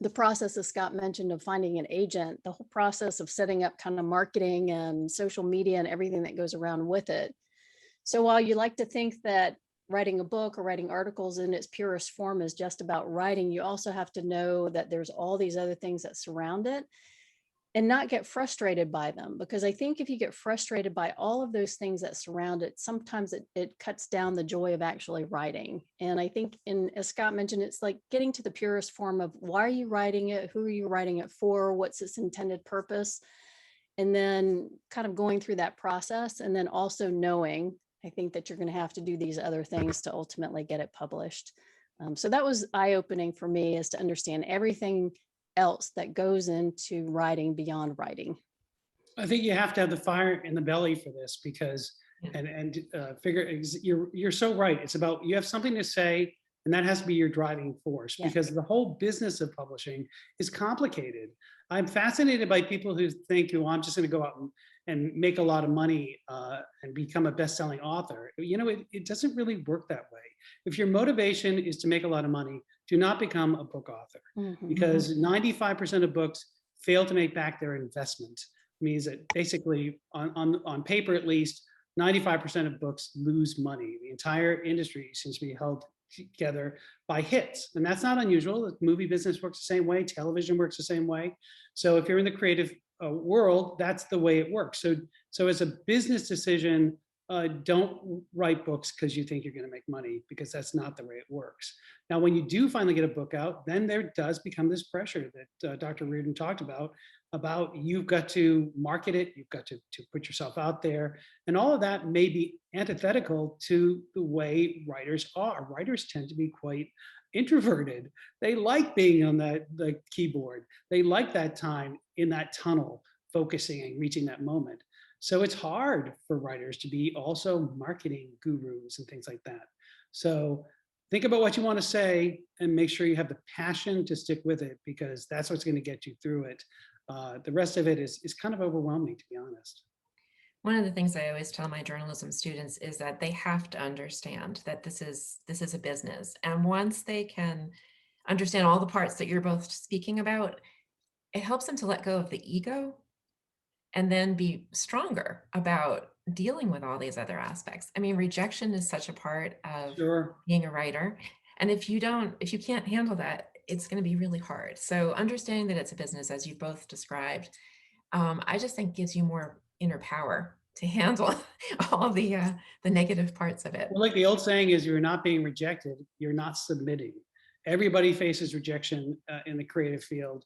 The process, as Scott mentioned, of finding an agent, the whole process of setting up kind of marketing and social media and everything that goes around with it. So while you like to think that writing a book or writing articles in its purest form is just about writing, you also have to know that there's all these other things that surround it and not get frustrated by them. Because I think if you get frustrated by all of those things that surround it, sometimes it cuts down the joy of actually writing. And I think, as Scott mentioned, it's like getting to the purest form of why are you writing it? Who are you writing it for? What's its intended purpose? And then kind of going through that process, and then also knowing, I think, that you're going to have to do these other things to ultimately get it published. So that was eye-opening for me, is to understand everything else that goes into writing beyond writing. I think you have to have the fire in the belly for this, because you're so right. It's about, you have something to say, and that has to be your driving force, because the whole business of publishing is complicated. I'm fascinated by people who think, I'm just going to go out and make a lot of money and become a best-selling author. It doesn't really work that way. If your motivation is to make a lot of money, do not become a book author, because 95% of books fail to make back their investment. It means that basically, on paper at least, 95% of books lose money. The entire industry seems to be held together by hits, and that's not unusual. The movie business works the same way, television works the same way. So if you're in the creative world, that's the way it works. So as a business decision, don't write books because you think you're going to make money, because that's not the way it works. Now, when you do finally get a book out, then there does become this pressure that Dr. Riordan talked about you've got to market it, you've got to put yourself out there. And all of that may be antithetical to the way writers are. Writers tend to be quite introverted. They like being on the keyboard. They like that time in that tunnel, focusing and reaching that moment. So it's hard for writers to be also marketing gurus and things like that. So think about what you want to say and make sure you have the passion to stick with it, because that's what's going to get you through it. The rest of it is kind of overwhelming, to be honest. One of the things I always tell my journalism students is that they have to understand that this is a business. And once they can understand all the parts that you're both speaking about, it helps them to let go of the ego and then be stronger about dealing with all these other aspects. I mean, rejection is such a part of being a writer. And if you can't handle that, it's going to be really hard. So understanding that it's a business, as you've both described, I just think gives you more inner power to handle all the negative parts of it. Well, like the old saying is, you're not being rejected, you're not submitting. Everybody faces rejection in the creative field,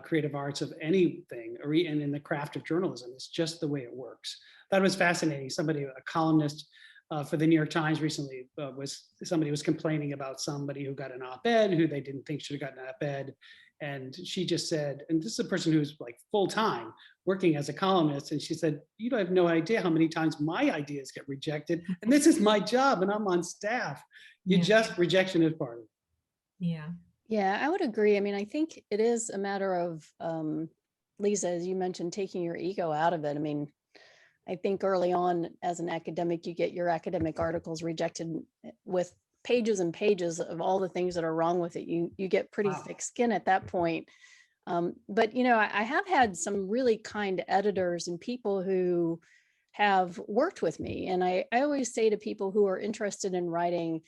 creative arts of anything, and in the craft of journalism. It's just the way it works. That was fascinating. Somebody, a columnist for the New York Times recently, somebody was complaining about somebody who got an op-ed who they didn't think should have gotten an op-ed. And she just said, and this is a person who's like full-time working as a columnist, and she said, you don't have no idea how many times my ideas get rejected, and this is my job, and I'm on staff. Rejection is part of it. Yeah. Yeah, I would agree. I mean, I think it is a matter of, Lisa, as you mentioned, taking your ego out of it. I mean, I think early on as an academic, you get your academic articles rejected with pages and pages of all the things that are wrong with it. You get pretty thick skin at that point. But, I have had some really kind editors and people who have worked with me. And I always say to people who are interested in writing,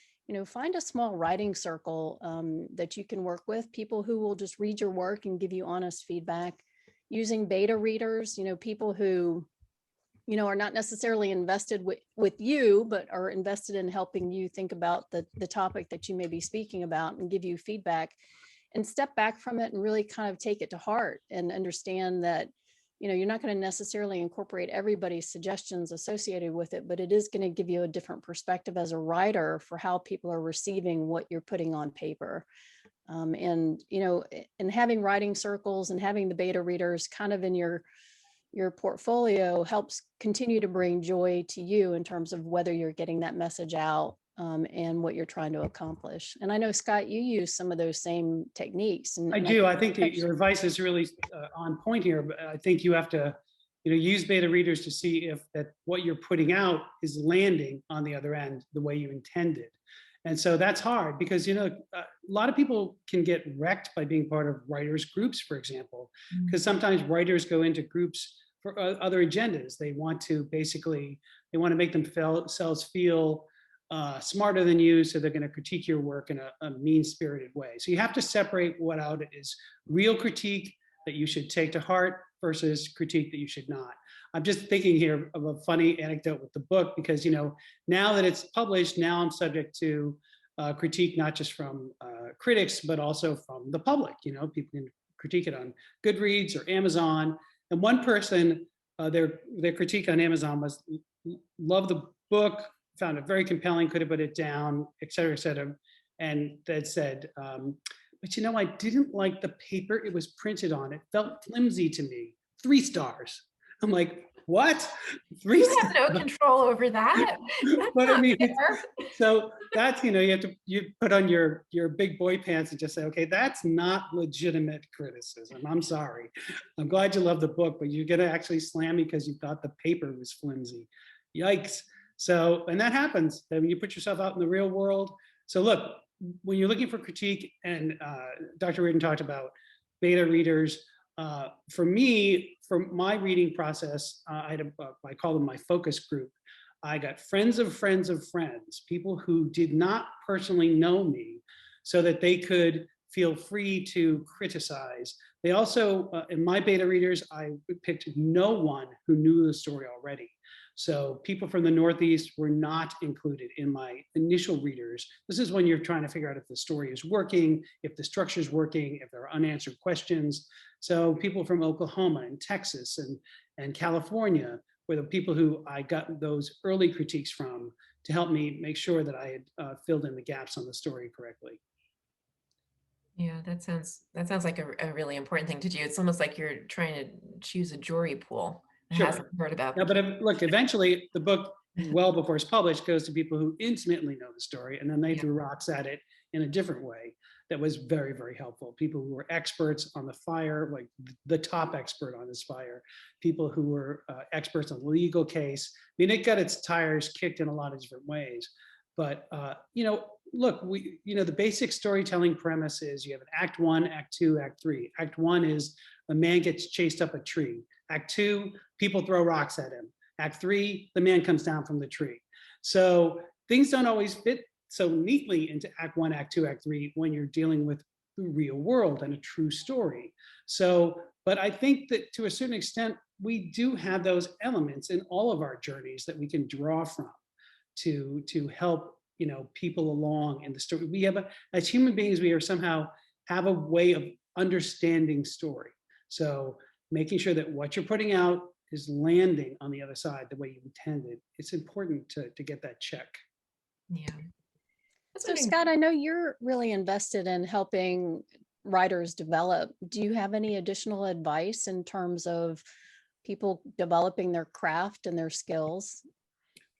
find a small writing circle that you can work with, people who will just read your work and give you honest feedback, using beta readers, people who, are not necessarily invested with you, but are invested in helping you think about the topic that you may be speaking about and give you feedback, and step back from it and really kind of take it to heart and understand that, you're not going to necessarily incorporate everybody's suggestions associated with it, but it is going to give you a different perspective as a writer for how people are receiving what you're putting on paper. And having writing circles and having the beta readers kind of in your portfolio helps continue to bring joy to you in terms of whether you're getting that message out and what you're trying to accomplish. And I know, Scott, you use some of those same techniques. And I do. I think your advice is really on point here, but I think you have to, use beta readers to see if that what you're putting out is landing on the other end the way you intended. And so that's hard because, a lot of people can get wrecked by being part of writers groups, for example, because sometimes writers go into groups for other agendas. They want to make themselves feel smarter than you, so they're going to critique your work in a mean-spirited way. So you have to separate what out is real critique that you should take to heart versus critique that you should not. I'm just thinking here of a funny anecdote with the book because, now that it's published, now I'm subject to critique, not just from critics, but also from the public. People can critique it on Goodreads or Amazon. And one person, their critique on Amazon was, love the book, found it very compelling, could have put it down, et cetera, et cetera. And that said, but I didn't like the paper it was printed on. It felt flimsy to me. 3 stars. I'm like, what? 3 stars? You have no control over that. But I mean, so that's, you put on your big boy pants and just say, okay, that's not legitimate criticism. I'm sorry. I'm glad you love the book, but you're going to actually slam me because you thought the paper was flimsy. Yikes. So, and that happens when you put yourself out in the real world. So look, when you're looking for critique, and Dr. Riordan talked about beta readers, for me, for my reading process, I call them my focus group. I got friends of friends of friends, people who did not personally know me, so that they could feel free to criticize. They also, in my beta readers, I picked no one who knew the story already. So people from the Northeast were not included in my initial readers. This is when you're trying to figure out if the story is working, if the structure is working, if there are unanswered questions. So people from Oklahoma and Texas and California were the people who I got those early critiques from to help me make sure that I had filled in the gaps on the story correctly. Yeah, that sounds like a really important thing to do. It's almost like you're trying to choose a jury pool. Sure. Hasn't heard about. Yeah, but look, eventually the book, well before it's published, goes to people who intimately know the story, and then they threw rocks at it in a different way that was very, very helpful. People who were experts on the fire, like the top expert on this fire, people who were experts on the legal case. I mean, it got its tires kicked in a lot of different ways. But, look, the basic storytelling premise is you have an act 1, act 2, act 3. Act 1 is a man gets chased up a tree. Act 2, people throw rocks at him. Act 3, the man comes down from the tree. So things don't always fit so neatly into act 1, act 2, act 3 when you're dealing with the real world and a true story. So, but I think that to a certain extent, we do have those elements in all of our journeys that we can draw from to help, you know, people along in the story. We have as human beings, we are somehow have a way of understanding story. So making sure that what you're putting out is landing on the other side the way you intended. It's important to get that check. Yeah. So Scott, I know you're really invested in helping writers develop. Do you have any additional advice in terms of people developing their craft and their skills?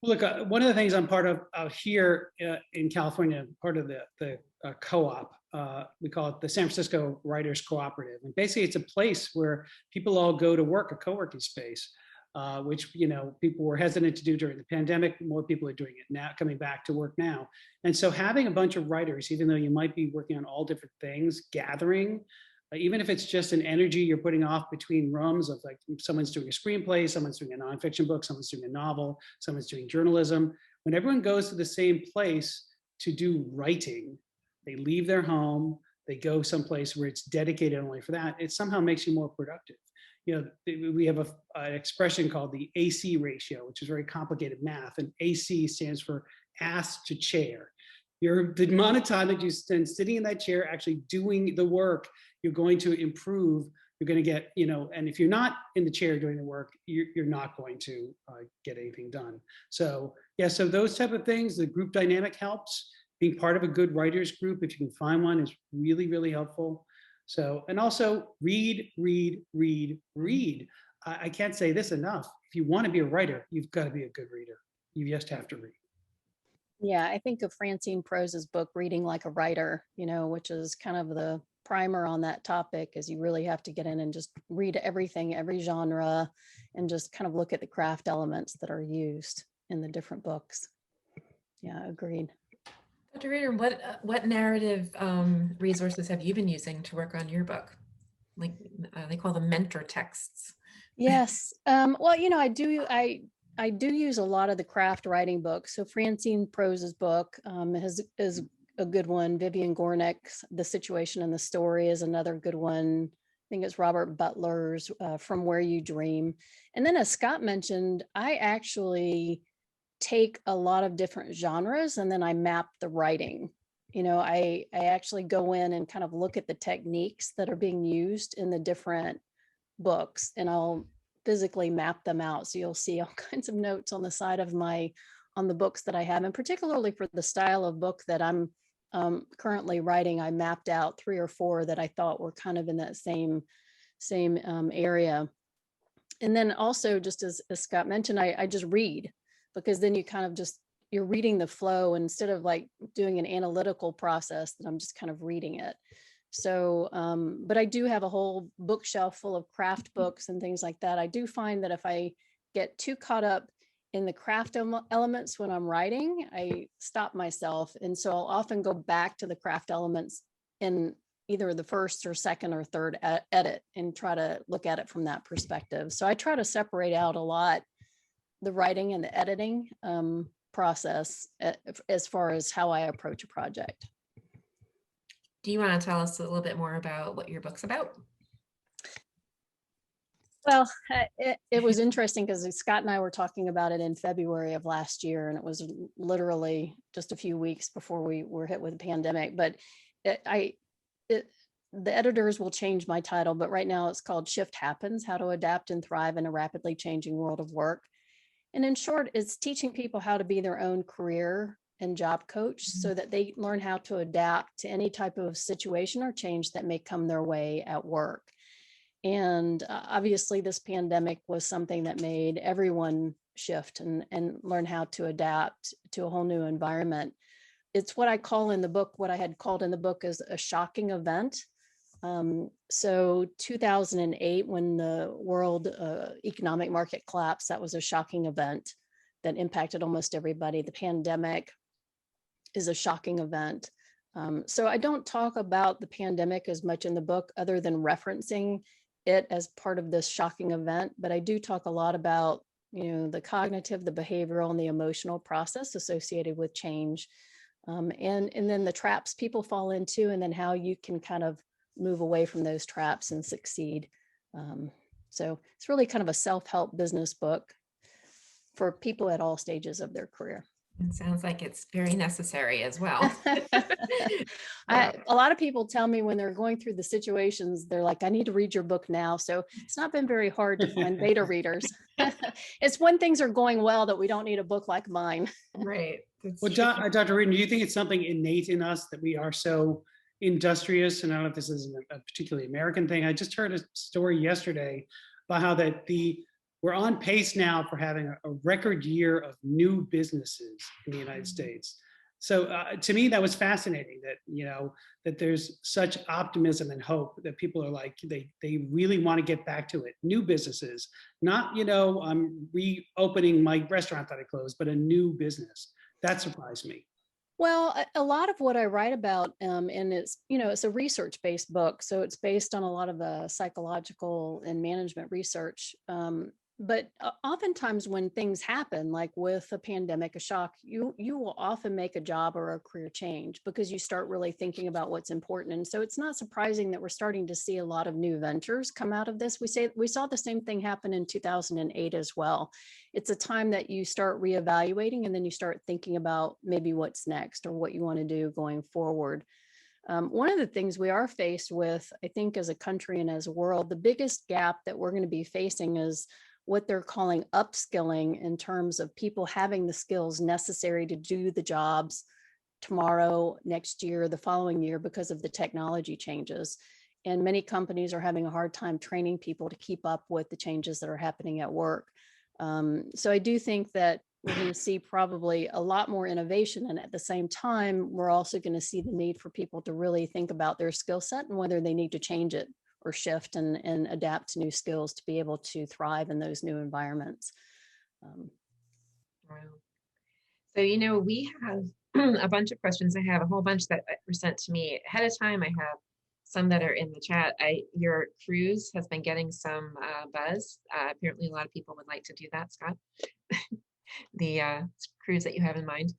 Look, one of the things I'm part of out here in California, part of the co-op, we call it the San Francisco Writers Cooperative. And basically it's a place where people all go to work, a co-working space, which, you know, people were hesitant to do during the pandemic. More people are doing it now, coming back to work now. And so having a bunch of writers, even though you might be working on all different things, gathering, even if it's just an energy you're putting off between rooms of like someone's doing a screenplay, someone's doing a nonfiction book, someone's doing a novel, someone's doing journalism. When everyone goes to the same place to do writing, they leave their home, they go someplace where it's dedicated only for that, it somehow makes you more productive. You know, we have an expression called the AC ratio, which is very complicated math, and AC stands for ass to chair. The amount of time that you spend sitting in that chair actually doing the work, you're going to improve. You're going to get, you know, and if you're not in the chair doing the work, you're not going to get anything done. So yeah, so those type of things, the group dynamic helps. Being part of a good writers group, if you can find one, is really, really helpful. So, and also read. I can't say this enough. If you want to be a writer, you've got to be a good reader. You just have to read. Yeah, I think of Francine Prose's book, Reading Like a Writer, you know, which is kind of the primer on that topic, is you really have to get in and just read everything, every genre, and just kind of look at the craft elements that are used in the different books. Yeah, agreed. Dr. Riordan, what narrative resources have you been using to work on your book? Like they call them mentor texts. Yes. Well, you know, I do use a lot of the craft writing books. So Francine Prose's book is a good one. Vivian Gornick's The Situation and the Story is another good one. I think it's Robert Butler's From Where You Dream. And then as Scott mentioned, I actually take a lot of different genres and then I map the writing. You know, I actually go in and kind of look at the techniques that are being used in the different books, and I'll physically map them out. So you'll see all kinds of notes on the side of on the books that I have, and particularly for the style of book that I'm currently writing, I mapped out 3 or 4 that I thought were kind of in that same area. And then also, just as Scott mentioned, I just read, because then you kind of you're reading the flow instead of like doing an analytical process, that I'm just kind of reading it. So, but I do have a whole bookshelf full of craft books and things like that. I do find that if I get too caught up in the craft elements when I'm writing, I stop myself. And so I'll often go back to the craft elements in either the first or second or third edit and try to look at it from that perspective. So I try to separate out a lot the writing and the editing process as far as how I approach a project. Do you want to tell us a little bit more about what your book's about? Well, it was interesting because Scott and I were talking about it in February of last year, and it was literally just a few weeks before we were hit with the pandemic. But the editors will change my title, but right now it's called Shift Happens: How to Adapt and Thrive in a Rapidly Changing World of Work. And in short, it's teaching people how to be their own career and job coach so that they learn how to adapt to any type of situation or change that may come their way at work. And obviously this pandemic was something that made everyone shift and learn how to adapt to a whole new environment. It's what I call in the book, what I had called in the book is a shocking event. So 2008, when the world economic market collapsed, that was a shocking event that impacted almost everybody. The pandemic is a shocking event. So I don't talk about the pandemic as much in the book, other than referencing it as part of this shocking event. But I do talk a lot about, you know, the cognitive, the behavioral, and the emotional process associated with change. And then the traps people fall into, and then how you can kind of move away from those traps and succeed. So it's really kind of a self-help business book for people at all stages of their career. It sounds like it's very necessary as well. A lot of people tell me when they're going through the situations, they're like, I need to read your book now. So it's not been very hard to find beta readers. It's when things are going well that we don't need a book like mine. Right. Well, Dr. Riordan, do you think it's something innate in us that we are so industrious? And I don't know if this is a particularly American thing. I just heard a story yesterday about how that we're on pace now for having a record year of new businesses in the United States. So to me, that was fascinating that, that there's such optimism and hope that people are like, they really want to get back to it. New businesses, not, I'm reopening my restaurant that I closed, but a new business. That surprised me. Well, a lot of what I write about, and it's, it's a research-based book. So it's based on a lot of the psychological and management research. But oftentimes when things happen, like with a pandemic, a shock, you will often make a job or a career change because you start really thinking about what's important. And so it's not surprising that we're starting to see a lot of new ventures come out of this. We saw the same thing happen in 2008 as well. It's a time that you start reevaluating, and then you start thinking about maybe what's next or what you want to do going forward. One of the things we are faced with, I think, as a country and as a world, the biggest gap that we're going to be facing is what they're calling upskilling, in terms of people having the skills necessary to do the jobs tomorrow, next year, the following year, because of the technology changes. And many companies are having a hard time training people to keep up with the changes that are happening at work. So I do think that we're going to see probably a lot more innovation. And at the same time, we're also going to see the need for people to really think about their skill set and whether they need to change it or shift and adapt to new skills to be able to thrive in those new environments. Wow. So, we have a bunch of questions. I have a whole bunch that were sent to me ahead of time. I have some that are in the chat. Your cruise has been getting some buzz. Apparently a lot of people would like to do that, Scott. The cruise that you have in mind.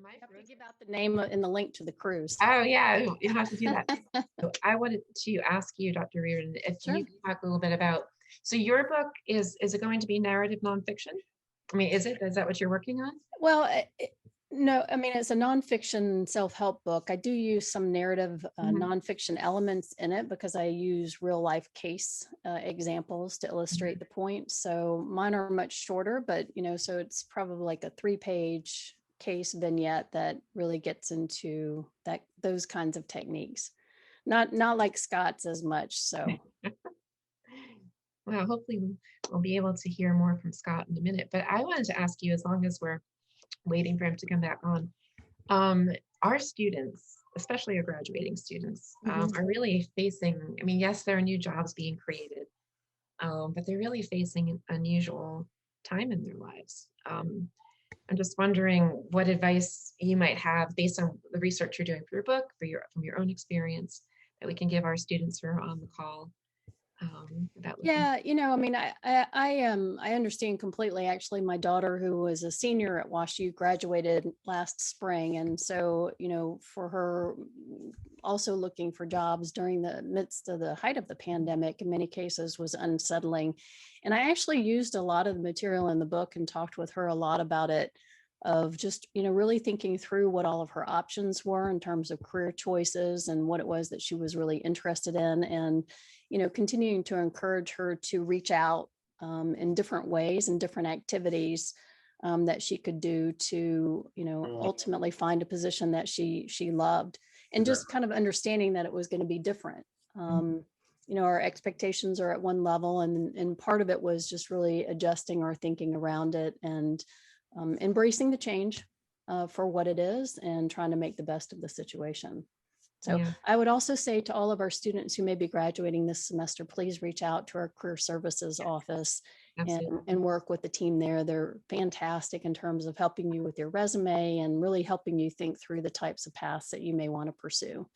I have to give out the name and the link to the cruise. Oh yeah, you have to do that. So I wanted to ask you, Dr. Riordan, if Sure. you could talk a little bit about, so your book is it going to be narrative nonfiction? I mean, is that what you're working on? Well, no, I mean, it's a nonfiction self-help book. I do use some narrative nonfiction elements in it because I use real life case examples to illustrate the point. So mine are much shorter, but so it's probably like a 3-page case vignette that really gets into those kinds of techniques. Not like Scott's as much. So Well, hopefully we'll be able to hear more from Scott in a minute. But I wanted to ask you, as long as we're waiting for him to come back on, our students, especially our graduating students, are really facing, I mean, yes, there are new jobs being created, but they're really facing an unusual time in their lives. I'm just wondering what advice you might have based on the research you're doing for your book, from your own experience, that we can give our students who are on the call. About yeah, I mean, I understand completely. Actually, my daughter, who was a senior at WashU, graduated last spring, and so for her, also looking for jobs during the midst of the height of the pandemic, in many cases, was unsettling. And I actually used a lot of the material in the book and talked with her a lot about it, of just really thinking through what all of her options were in terms of career choices and what it was that she was really interested in, and continuing to encourage her to reach out in different ways and different activities that she could do to ultimately find a position that she loved, and just kind of understanding that it was going to be different. Our expectations are at one level, and part of it was just really adjusting our thinking around it and embracing the change for what it is and trying to make the best of the situation. So yeah. I would also say to all of our students who may be graduating this semester, please reach out to our career services office and work with the team there. They're fantastic in terms of helping you with your resume and really helping you think through the types of paths that you may want to pursue.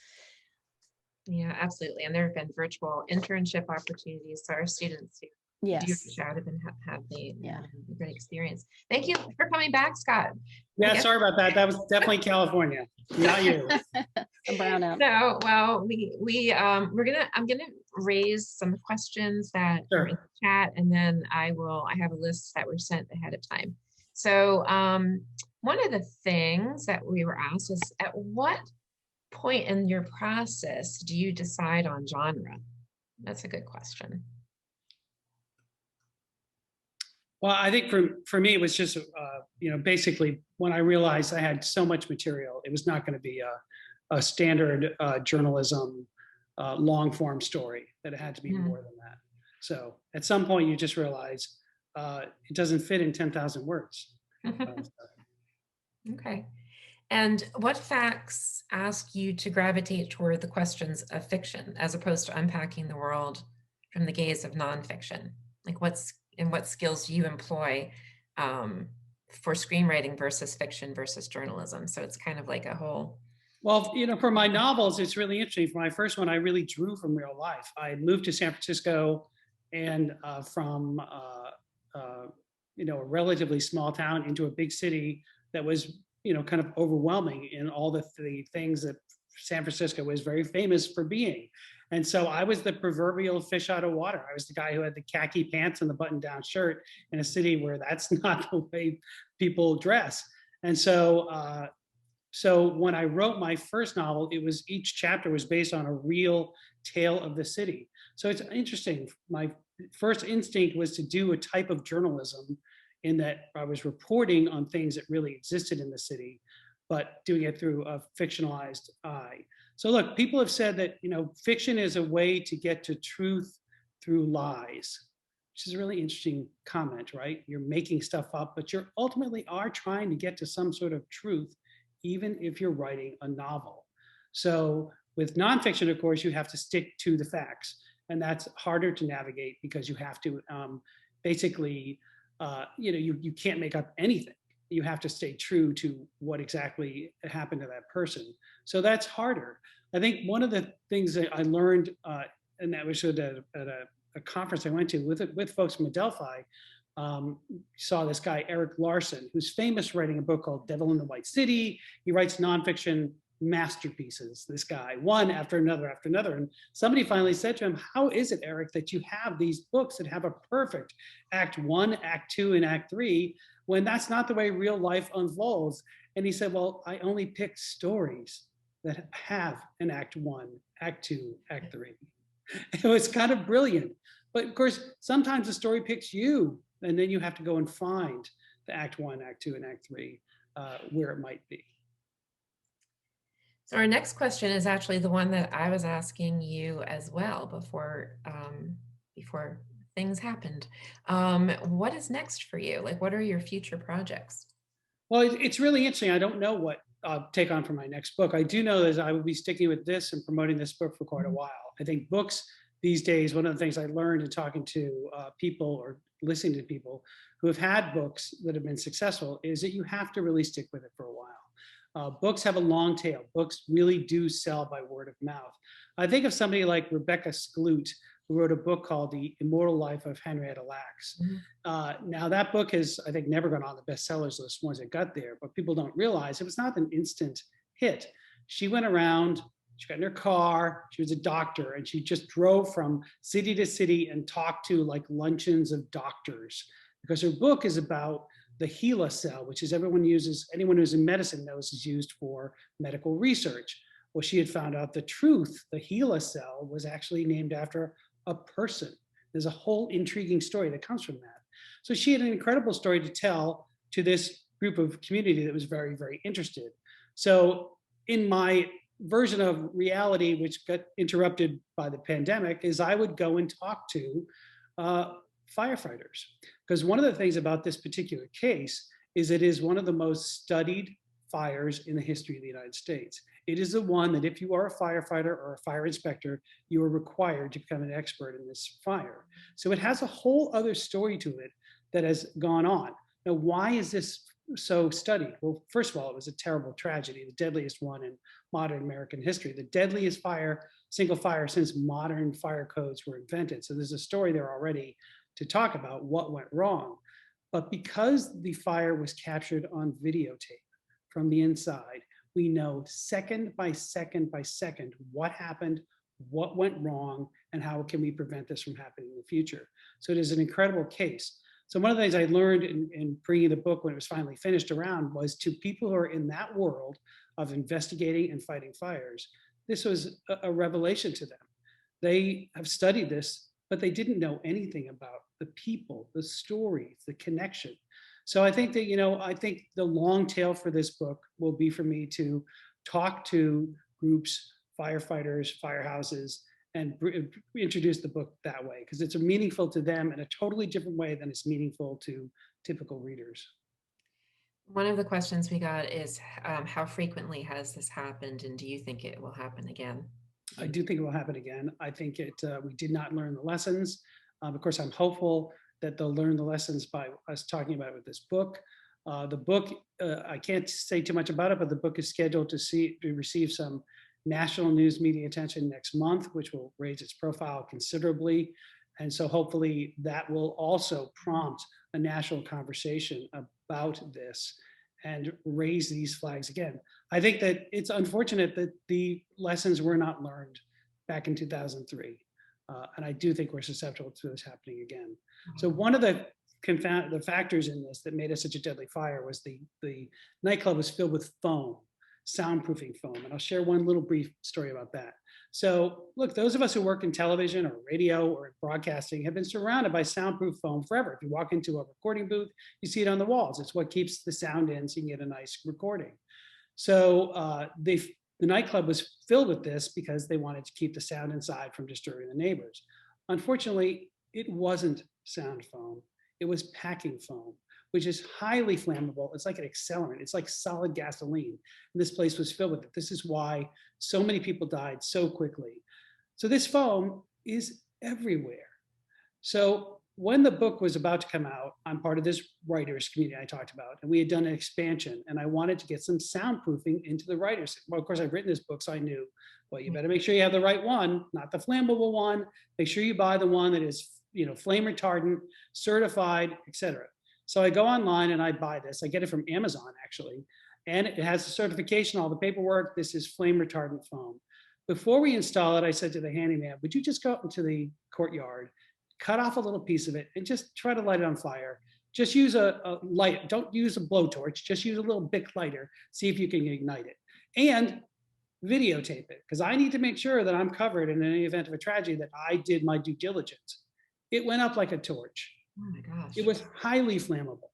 Yeah, absolutely. And there have been virtual internship opportunities for our students who Yes. reach out and have the Yeah. great experience. Thank you for coming back, Scott. Yeah, guess- sorry about that. That was definitely California, not you. A brownout. No, well, I'm gonna raise some questions that are in the chat, and then I have a list that were sent ahead of time. So one of the things that we were asked is, at what point in your process do you decide on genre? That's a good question. Well, I think for me, it was just, basically when I realized I had so much material, it was not going to be a standard journalism long form story, that it had to be more than that. So at some point you just realize it doesn't fit in 10,000 words. Okay. And what facts ask you to gravitate toward the questions of fiction as opposed to unpacking the world from the gaze of nonfiction? Like what skills do you employ for screenwriting versus fiction versus journalism? So it's kind of like a whole. Well, for my novels, it's really interesting. For my first one, I really drew from real life. I moved to San Francisco, and from a relatively small town into a big city that was kind of overwhelming in all the things that San Francisco was very famous for being. And so I was the proverbial fish out of water. I was the guy who had the khaki pants and the button-down shirt in a city where that's not the way people dress. And so when I wrote my first novel, each chapter was based on a real tale of the city. So it's interesting. My first instinct was to do a type of journalism in that I was reporting on things that really existed in the city, but doing it through a fictionalized eye. So look, people have said that, fiction is a way to get to truth through lies, which is a really interesting comment, right? You're making stuff up, but you ultimately are trying to get to some sort of truth, even if you're writing a novel. So with nonfiction, of course, you have to stick to the facts, and that's harder to navigate because you have to basically, you can't make up anything. You have to stay true to what exactly happened to that person. So that's harder. I think one of the things that I learned, and that was at a conference I went to with folks from Adelphi, saw this guy, Eric Larson, who's famous writing a book called Devil in the White City. He writes nonfiction masterpieces, this guy, one after another after another. And somebody finally said to him, how is it, Eric, that you have these books that have a perfect act 1, act 2, and act 3, when that's not the way real life unfolds? And he said, well, I only pick stories that have an act 1, act 2, act 3. It was kind of brilliant. But of course, sometimes the story picks you, and then you have to go and find the act 1, act 2, and act 3 where it might be. So our next question is actually the one that I was asking you as well before things happened. What is next for you? Like, what are your future projects? Well, it's really interesting. I don't know what I'll take on for my next book. I do know that I will be sticking with this and promoting this book for quite a while. I think books these days, one of the things I learned in talking to people or listening to people who have had books that have been successful is that you have to really stick with it for a while. Books have a long tail. Books really do sell by word of mouth. I think of somebody like Rebecca Skloot, who wrote a book called The Immortal Life of Henrietta Lacks. Now that book has, I think, never gone on the bestsellers list once it got there, but people don't realize it was not an instant hit. She went around, she got in her car, she was a doctor, and she just drove from city to city and talked to like luncheons of doctors, because her book is about the HeLa cell, which is anyone who's in medicine knows is used for medical research. Well, she had found out the truth. The HeLa cell was actually named after a person. There's a whole intriguing story that comes from that. So she had an incredible story to tell to this group of community that was very, very interested. So in my version of reality, which got interrupted by the pandemic, is I would go and talk to firefighters. Because one of the things about this particular case is it is one of the most studied fires in the history of the United States. It is the one that if you are a firefighter or a fire inspector, you are required to become an expert in this fire. So it has a whole other story to it that has gone on. Now, why is this so studied? Well, first of all, it was a terrible tragedy, the deadliest one in modern American history, the deadliest single fire since modern fire codes were invented. So there's a story there already to talk about what went wrong. But because the fire was captured on videotape from the inside, we know second by second by second what happened, what went wrong, and how can we prevent this from happening in the future. So it is an incredible case. So one of the things I learned in bringing the book when it was finally finished around was to people who are in that world of investigating and fighting fires, this was a revelation to them. They have studied this, but they didn't know anything about the people, the stories, the connection. So I think that, I think the long tail for this book will be for me to talk to groups, firefighters, firehouses, and introduce the book that way, because it's meaningful to them in a totally different way than it's meaningful to typical readers. One of the questions we got is how frequently has this happened, and do you think it will happen again? I do think it will happen again. I think we did not learn the lessons. Of course, I'm hopeful that they'll learn the lessons by us talking about it with this book. The book, I can't say too much about it, but the book is scheduled to receive some national news media attention next month, which will raise its profile considerably. And so hopefully that will also prompt a national conversation about this and raise these flags again. I think that it's unfortunate that the lessons were not learned back in 2003. And I do think we're susceptible to this happening again. So one of the factors in this that made it such a deadly fire was the nightclub was filled with foam, soundproofing foam. And I'll share one little brief story about that. So look, those of us who work in television or radio or broadcasting have been surrounded by soundproof foam forever. If you walk into a recording booth, you see it on the walls. It's what keeps the sound in so you can get a nice recording. So the nightclub was filled with this because they wanted to keep the sound inside from disturbing the neighbors. Unfortunately, it wasn't sound foam. It was packing foam, which is highly flammable. It's like an accelerant. It's like solid gasoline. And this place was filled with it. This is why so many people died so quickly. So this foam is everywhere. So when the book was about to come out, I'm part of this writers community I talked about, and we had done an expansion, and I wanted to get some soundproofing into the writers. Well, of course, I've written this book, so I knew, well, you better make sure you have the right one, not the flammable one. Make sure you buy the one that is, flame retardant, certified, etc. So I go online and I buy this. I get it from Amazon, actually, and it has the certification, all the paperwork. This is flame retardant foam. Before we install it, I said to the handyman, would you just go out into the courtyard, cut off a little piece of it, and just try to light it on fire. Just use a light. Don't use a blowtorch. Just use a little Bic lighter. See if you can ignite it. And videotape it, because I need to make sure that I'm covered in any event of a tragedy, that I did my due diligence. It went up like a torch. Oh my gosh. It was highly flammable.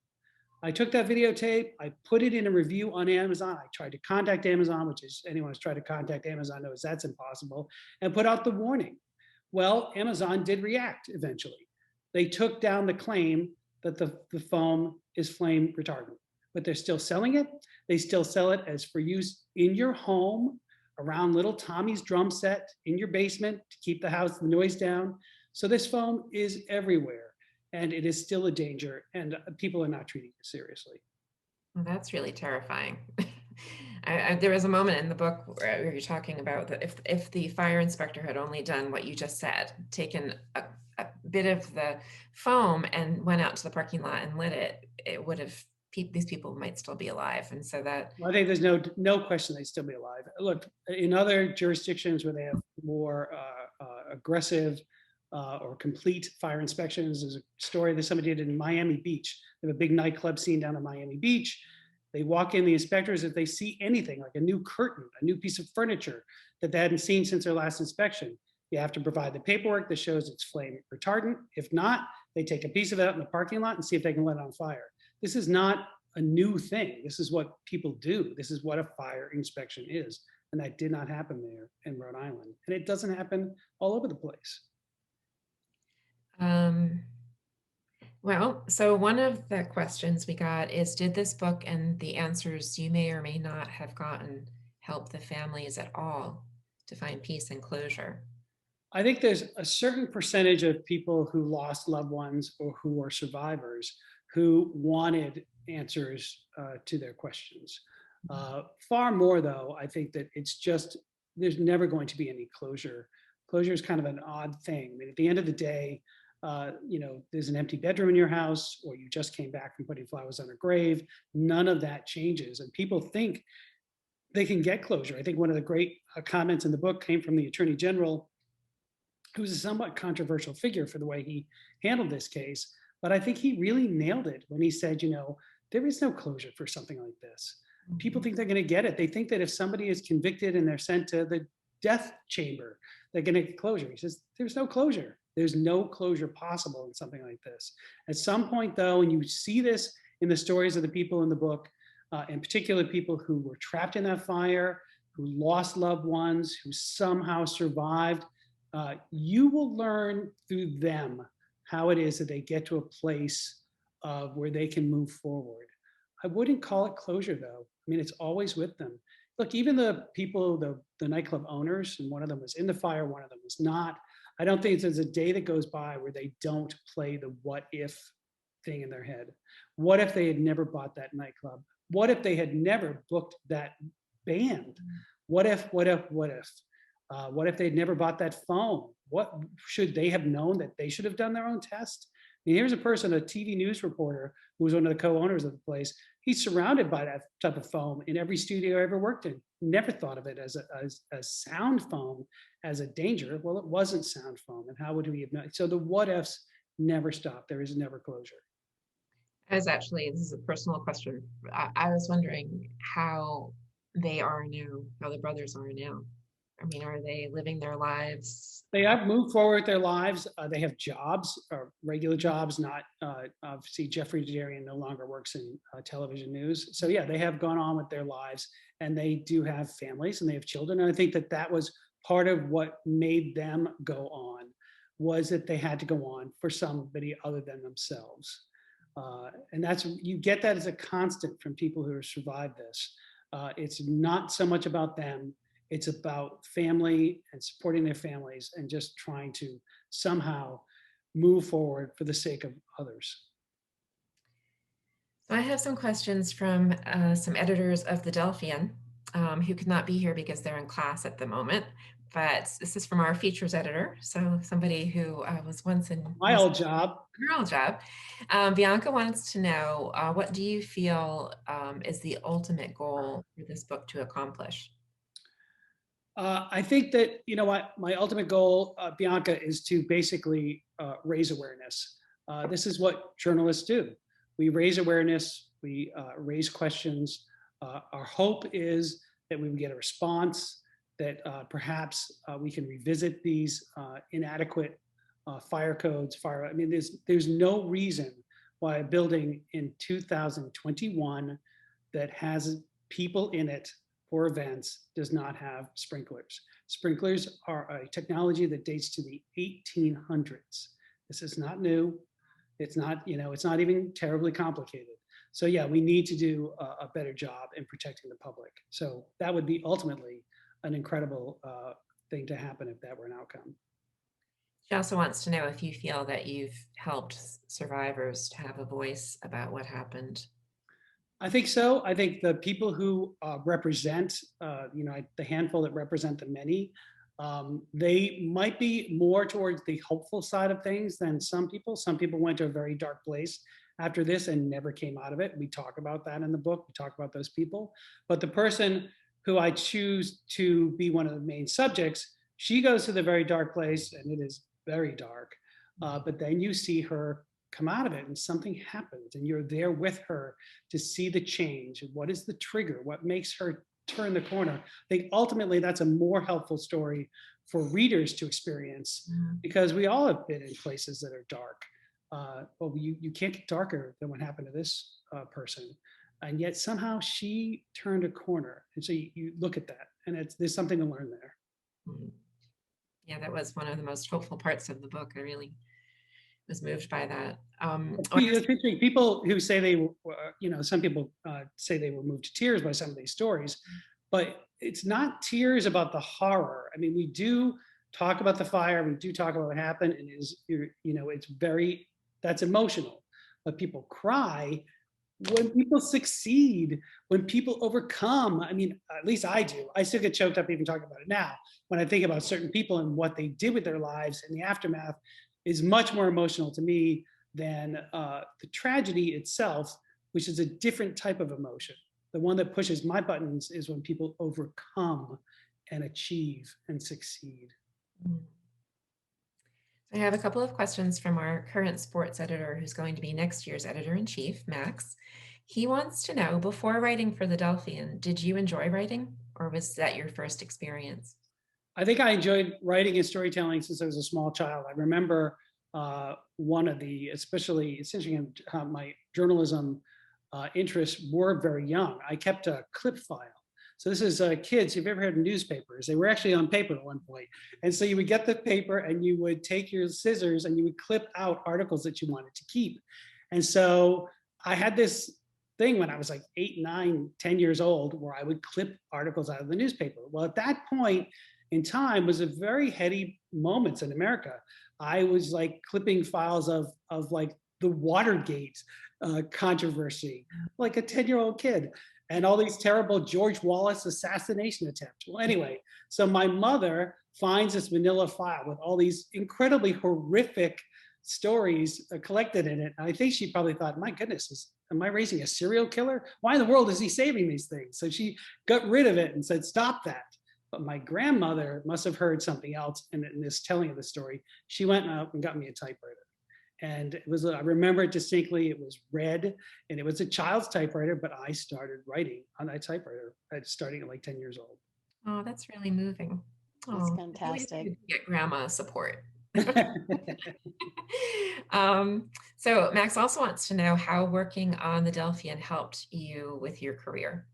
I took that videotape, I put it in a review on Amazon. I tried to contact Amazon, which is anyone who's tried to contact Amazon knows that's impossible, and put out the warning. Well, Amazon did react eventually. They took down the claim that the foam is flame retardant, but they're still selling it. They still sell it as for use in your home, around little Tommy's drum set, in your basement to keep the noise down. So this foam is everywhere, and it is still a danger, and people are not treating it seriously. Well, that's really terrifying. There was a moment in the book where you're talking about that if the fire inspector had only done what you just said, taken a bit of the foam and went out to the parking lot and lit it, it would have, these people might still be alive. And so that, I think there's no question they'd still be alive. Look, in other jurisdictions where they have more aggressive or complete fire inspections, there's a story that somebody did in Miami Beach. They have a big nightclub scene down in Miami Beach. They walk in, the inspectors, if they see anything like a new curtain, a new piece of furniture that they hadn't seen since their last inspection, you have to provide the paperwork that shows it's flame retardant. If not, they take a piece of it out in the parking lot and see if they can let it on fire. This is not a new thing. This is what people do. This is what a fire inspection is. And that did not happen there in Rhode Island. And it doesn't happen all over the place. Well, so one of the questions we got is, did this book and the answers you may or may not have gotten help the families at all to find peace and closure? I think there's a certain percentage of people who lost loved ones or who are survivors who wanted answers to their questions. Far more, though, I think that it's just, there's never going to be any closure. Closure is kind of an odd thing. I mean, at the end of the day, there's an empty bedroom in your house, or you just came back from putting flowers on a grave. None of that changes. And people think they can get closure. I think one of the great comments in the book came from the Attorney General, who's a somewhat controversial figure for the way he handled this case. But I think he really nailed it when he said, there is no closure for something like this. People think they're going to get it. They think that if somebody is convicted and they're sent to the death chamber, they're going to get closure. He says, there's no closure. There's no closure possible in something like this. At some point, though, and you see this in the stories of the people in the book, in particular people who were trapped in that fire, who lost loved ones, who somehow survived, you will learn through them how it is that they get to a place of where they can move forward. I wouldn't call it closure, though. I mean, it's always with them. Look, even the people, the nightclub owners, and one of them was in the fire, one of them was not. I don't think there's a day that goes by where they don't play the what if thing in their head. What if they had never bought that nightclub? What if they had never booked that band? What if? What if they'd never bought that phone? What should they have known that they should have done their own test? I mean, here's a person, a TV news reporter, who was one of the co-owners of the place. He's surrounded by that type of foam in every studio I ever worked in. Never thought of it as a sound foam, as a danger. Well, it wasn't sound foam, and how would we have known? So the what ifs never stop. There is never closure. This is a personal question. I was wondering how they are now, how the brothers are now. I mean, are they living their lives? They have moved forward with their lives. They have jobs, or regular jobs, not obviously Jeffrey Riordan no longer works in television news. So yeah, they have gone on with their lives, and they do have families and they have children. And I think that that was part of what made them go on, was that they had to go on for somebody other than themselves. And that's, you get that as a constant from people who have survived this. It's not so much about them. It's about family and supporting their families and just trying to somehow move forward for the sake of others. So I have some questions from some editors of the Delphian who could not be here because they're in class at the moment. But this is from our features editor, so somebody who was once in my old job. Your old job. Bianca wants to know, what do you feel is the ultimate goal for this book to accomplish? I think that, my ultimate goal, Bianca, is to basically raise awareness. This is what journalists do. We raise awareness, we raise questions. Our hope is that we would get a response, that perhaps we can revisit these inadequate fire codes. I mean, there's no reason why a building in 2021 that has people in it for events does not have sprinklers. Sprinklers are a technology that dates to the 1800s. This is not new. It's not, it's not even terribly complicated. So yeah, we need to do a better job in protecting the public. So that would be ultimately an incredible thing to happen if that were an outcome. She also wants to know if you feel that you've helped survivors to have a voice about what happened. I think so. I think the people who represent, the handful that represent the many, they might be more towards the hopeful side of things than some people. Some people went to a very dark place after this and never came out of it. We talk about that in the book. We talk about those people. But the person who I choose to be one of the main subjects, she goes to the very dark place, and it is very dark. But then you see her come out of it and something happens, and you're there with her to see the change. What is the trigger? What makes her turn the corner? I think ultimately that's a more helpful story for readers to experience, because we all have been in places that are dark. Well, you can't get darker than what happened to this person. And yet somehow she turned a corner. And so you look at that, and there's something to learn there. Yeah, that was one of the most hopeful parts of the book. I really was moved by that. People who say they were, some people say they were moved to tears by some of these stories, but it's not tears about the horror. I mean, we do talk about the fire, we do talk about what happened, and it's very, that's emotional. But people cry when people succeed, when people overcome. I mean, at least I do. I still get choked up even talking about it now when I think about certain people and what they did with their lives in the aftermath. is much more emotional to me than the tragedy itself, which is a different type of emotion. The one that pushes my buttons is when people overcome and achieve and succeed. I have a couple of questions from our current sports editor, who's going to be next year's editor-in-chief, Max. He wants to know, before writing for the Delphian, did you enjoy writing, or was that your first experience? I think I enjoyed writing and storytelling since I was a small child. I remember one of the, especially, it's interesting how my journalism interests were very young. I kept a clip file. So this is kids, you've ever heard of newspapers? They were actually on paper at one point. And so you would get the paper and you would take your scissors and you would clip out articles that you wanted to keep. And so I had this thing when I was like 8, 9, 10 years old, where I would clip articles out of the newspaper. Well, at that point in time was a very heady moments in America. I was like clipping files of like the Watergate controversy, like a 10-year-old kid, and all these terrible George Wallace assassination attempts. Well, anyway, so my mother finds this manila file with all these incredibly horrific stories collected in it. And I think she probably thought, my goodness, am I raising a serial killer? Why in the world is he saving these things? So she got rid of it and said, stop that. But my grandmother must have heard something else in this telling of the story. She went out and got me a typewriter. And it was, I remember it distinctly, it was red and it was a child's typewriter, but I started writing on that typewriter starting at like 10 years old. Oh, that's really moving. That's Oh, fantastic. Get grandma support. So Max also wants to know how working on the Delphian helped you with your career.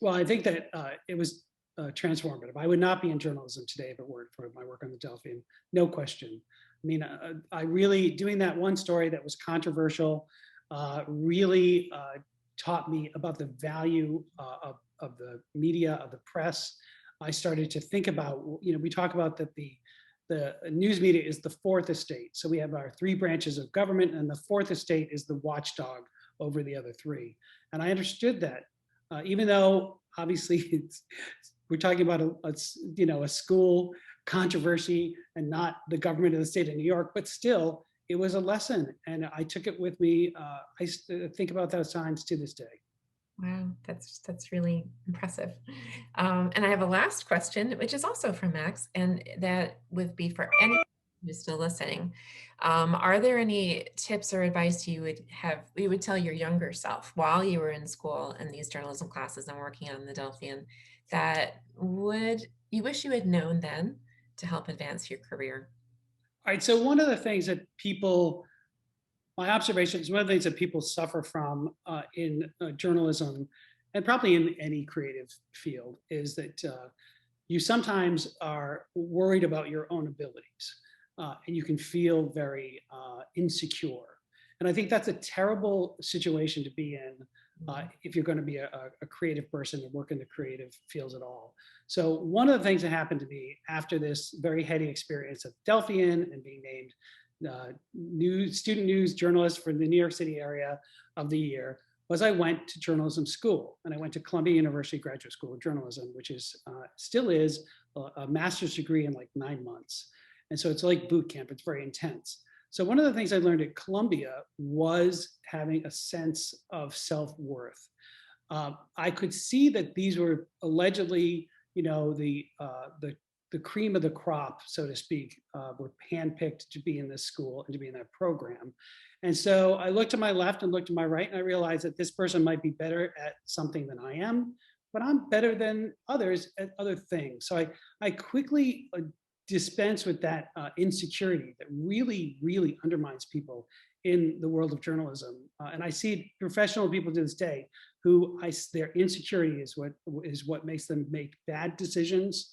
Well, I think that it was transformative. I would not be in journalism today if it weren't for my work on the Delphian, no question. I mean, I really, doing that one story that was controversial, really taught me about the value of the media, of the press. I started to think about, we talk about that the news media is the fourth estate. So we have our 3 branches of government, and the fourth estate is the watchdog over the other 3. And I understood that, even though obviously we're talking about a school controversy and not the government of the state of New York, but still it was a lesson, and I took it with me. I think about those times to this day. Wow, that's really impressive. And I have a last question, which is also from Max, and that would be for anyone who's still listening. Are there any tips or advice you would tell your younger self while you were in school in these journalism classes and working on the Delphian that you wish you had known then to help advance your career? All right, so one of the things that my observation is one of the things that people suffer from in journalism, and probably in any creative field, is that you sometimes are worried about your own abilities, and you can feel very insecure. And I think that's a terrible situation to be in if you're going to be a creative person and work in the creative fields at all. So one of the things that happened to me after this very heady experience at Delphian and being named student news journalist for the New York City area of the year was I went to journalism school, and I went to Columbia University Graduate School of Journalism, which is still is a master's degree in like 9 months. And so it's like boot camp, it's very intense. So one of the things I learned at Columbia was having a sense of self-worth. I could see that these were allegedly, the cream of the crop, so to speak, were handpicked to be in this school and to be in that program. And so I looked to my left and looked to my right, and I realized that this person might be better at something than I am, but I'm better than others at other things. So I quickly dispense with that insecurity that really, really undermines people in the world of journalism. And I see professional people to this day who their insecurity is what makes them make bad decisions,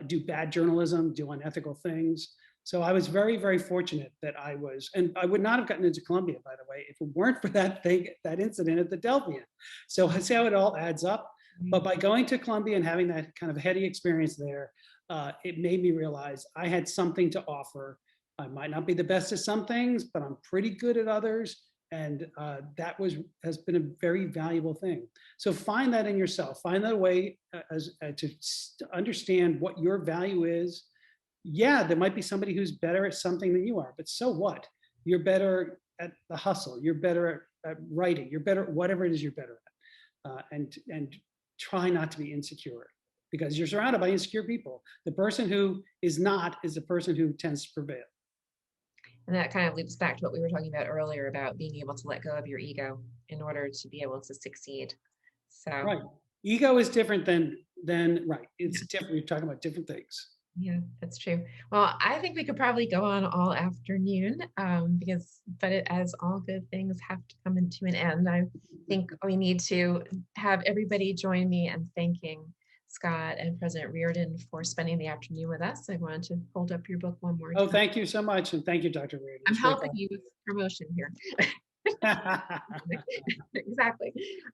do bad journalism, do unethical things. So I was very, very fortunate that and I would not have gotten into Columbia, by the way, if it weren't for that incident at the Delphian. So I see how it all adds up. But by going to Columbia and having that kind of heady experience there, it made me realize I had something to offer. I might not be the best at some things, but I'm pretty good at others. And that has been a very valuable thing. So find that in yourself. Find that way to understand what your value is. yeah, there might be somebody who's better at something than you are, but so what? You're better at the hustle. You're better at writing. You're better at whatever it is you're better at. And try not to be insecure, because you're surrounded by insecure people. The person who is not is the person who tends to prevail. And that kind of loops back to what we were talking about earlier about being able to let go of your ego in order to be able to succeed. So Right. Ego is different than right. It's different. We're talking about different things. yeah, that's true. Well, I think we could probably go on all afternoon as all good things have to come into an end, I think we need to have everybody join me in thanking Scott and President Riordan for spending the afternoon with us. I wanted to hold up your book one more time. Oh, thank you so much. And thank you, Dr. Riordan. I'm helping you with promotion here. Exactly.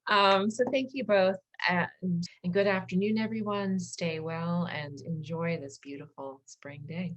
So thank you both, and good afternoon, everyone. Stay well and enjoy this beautiful spring day.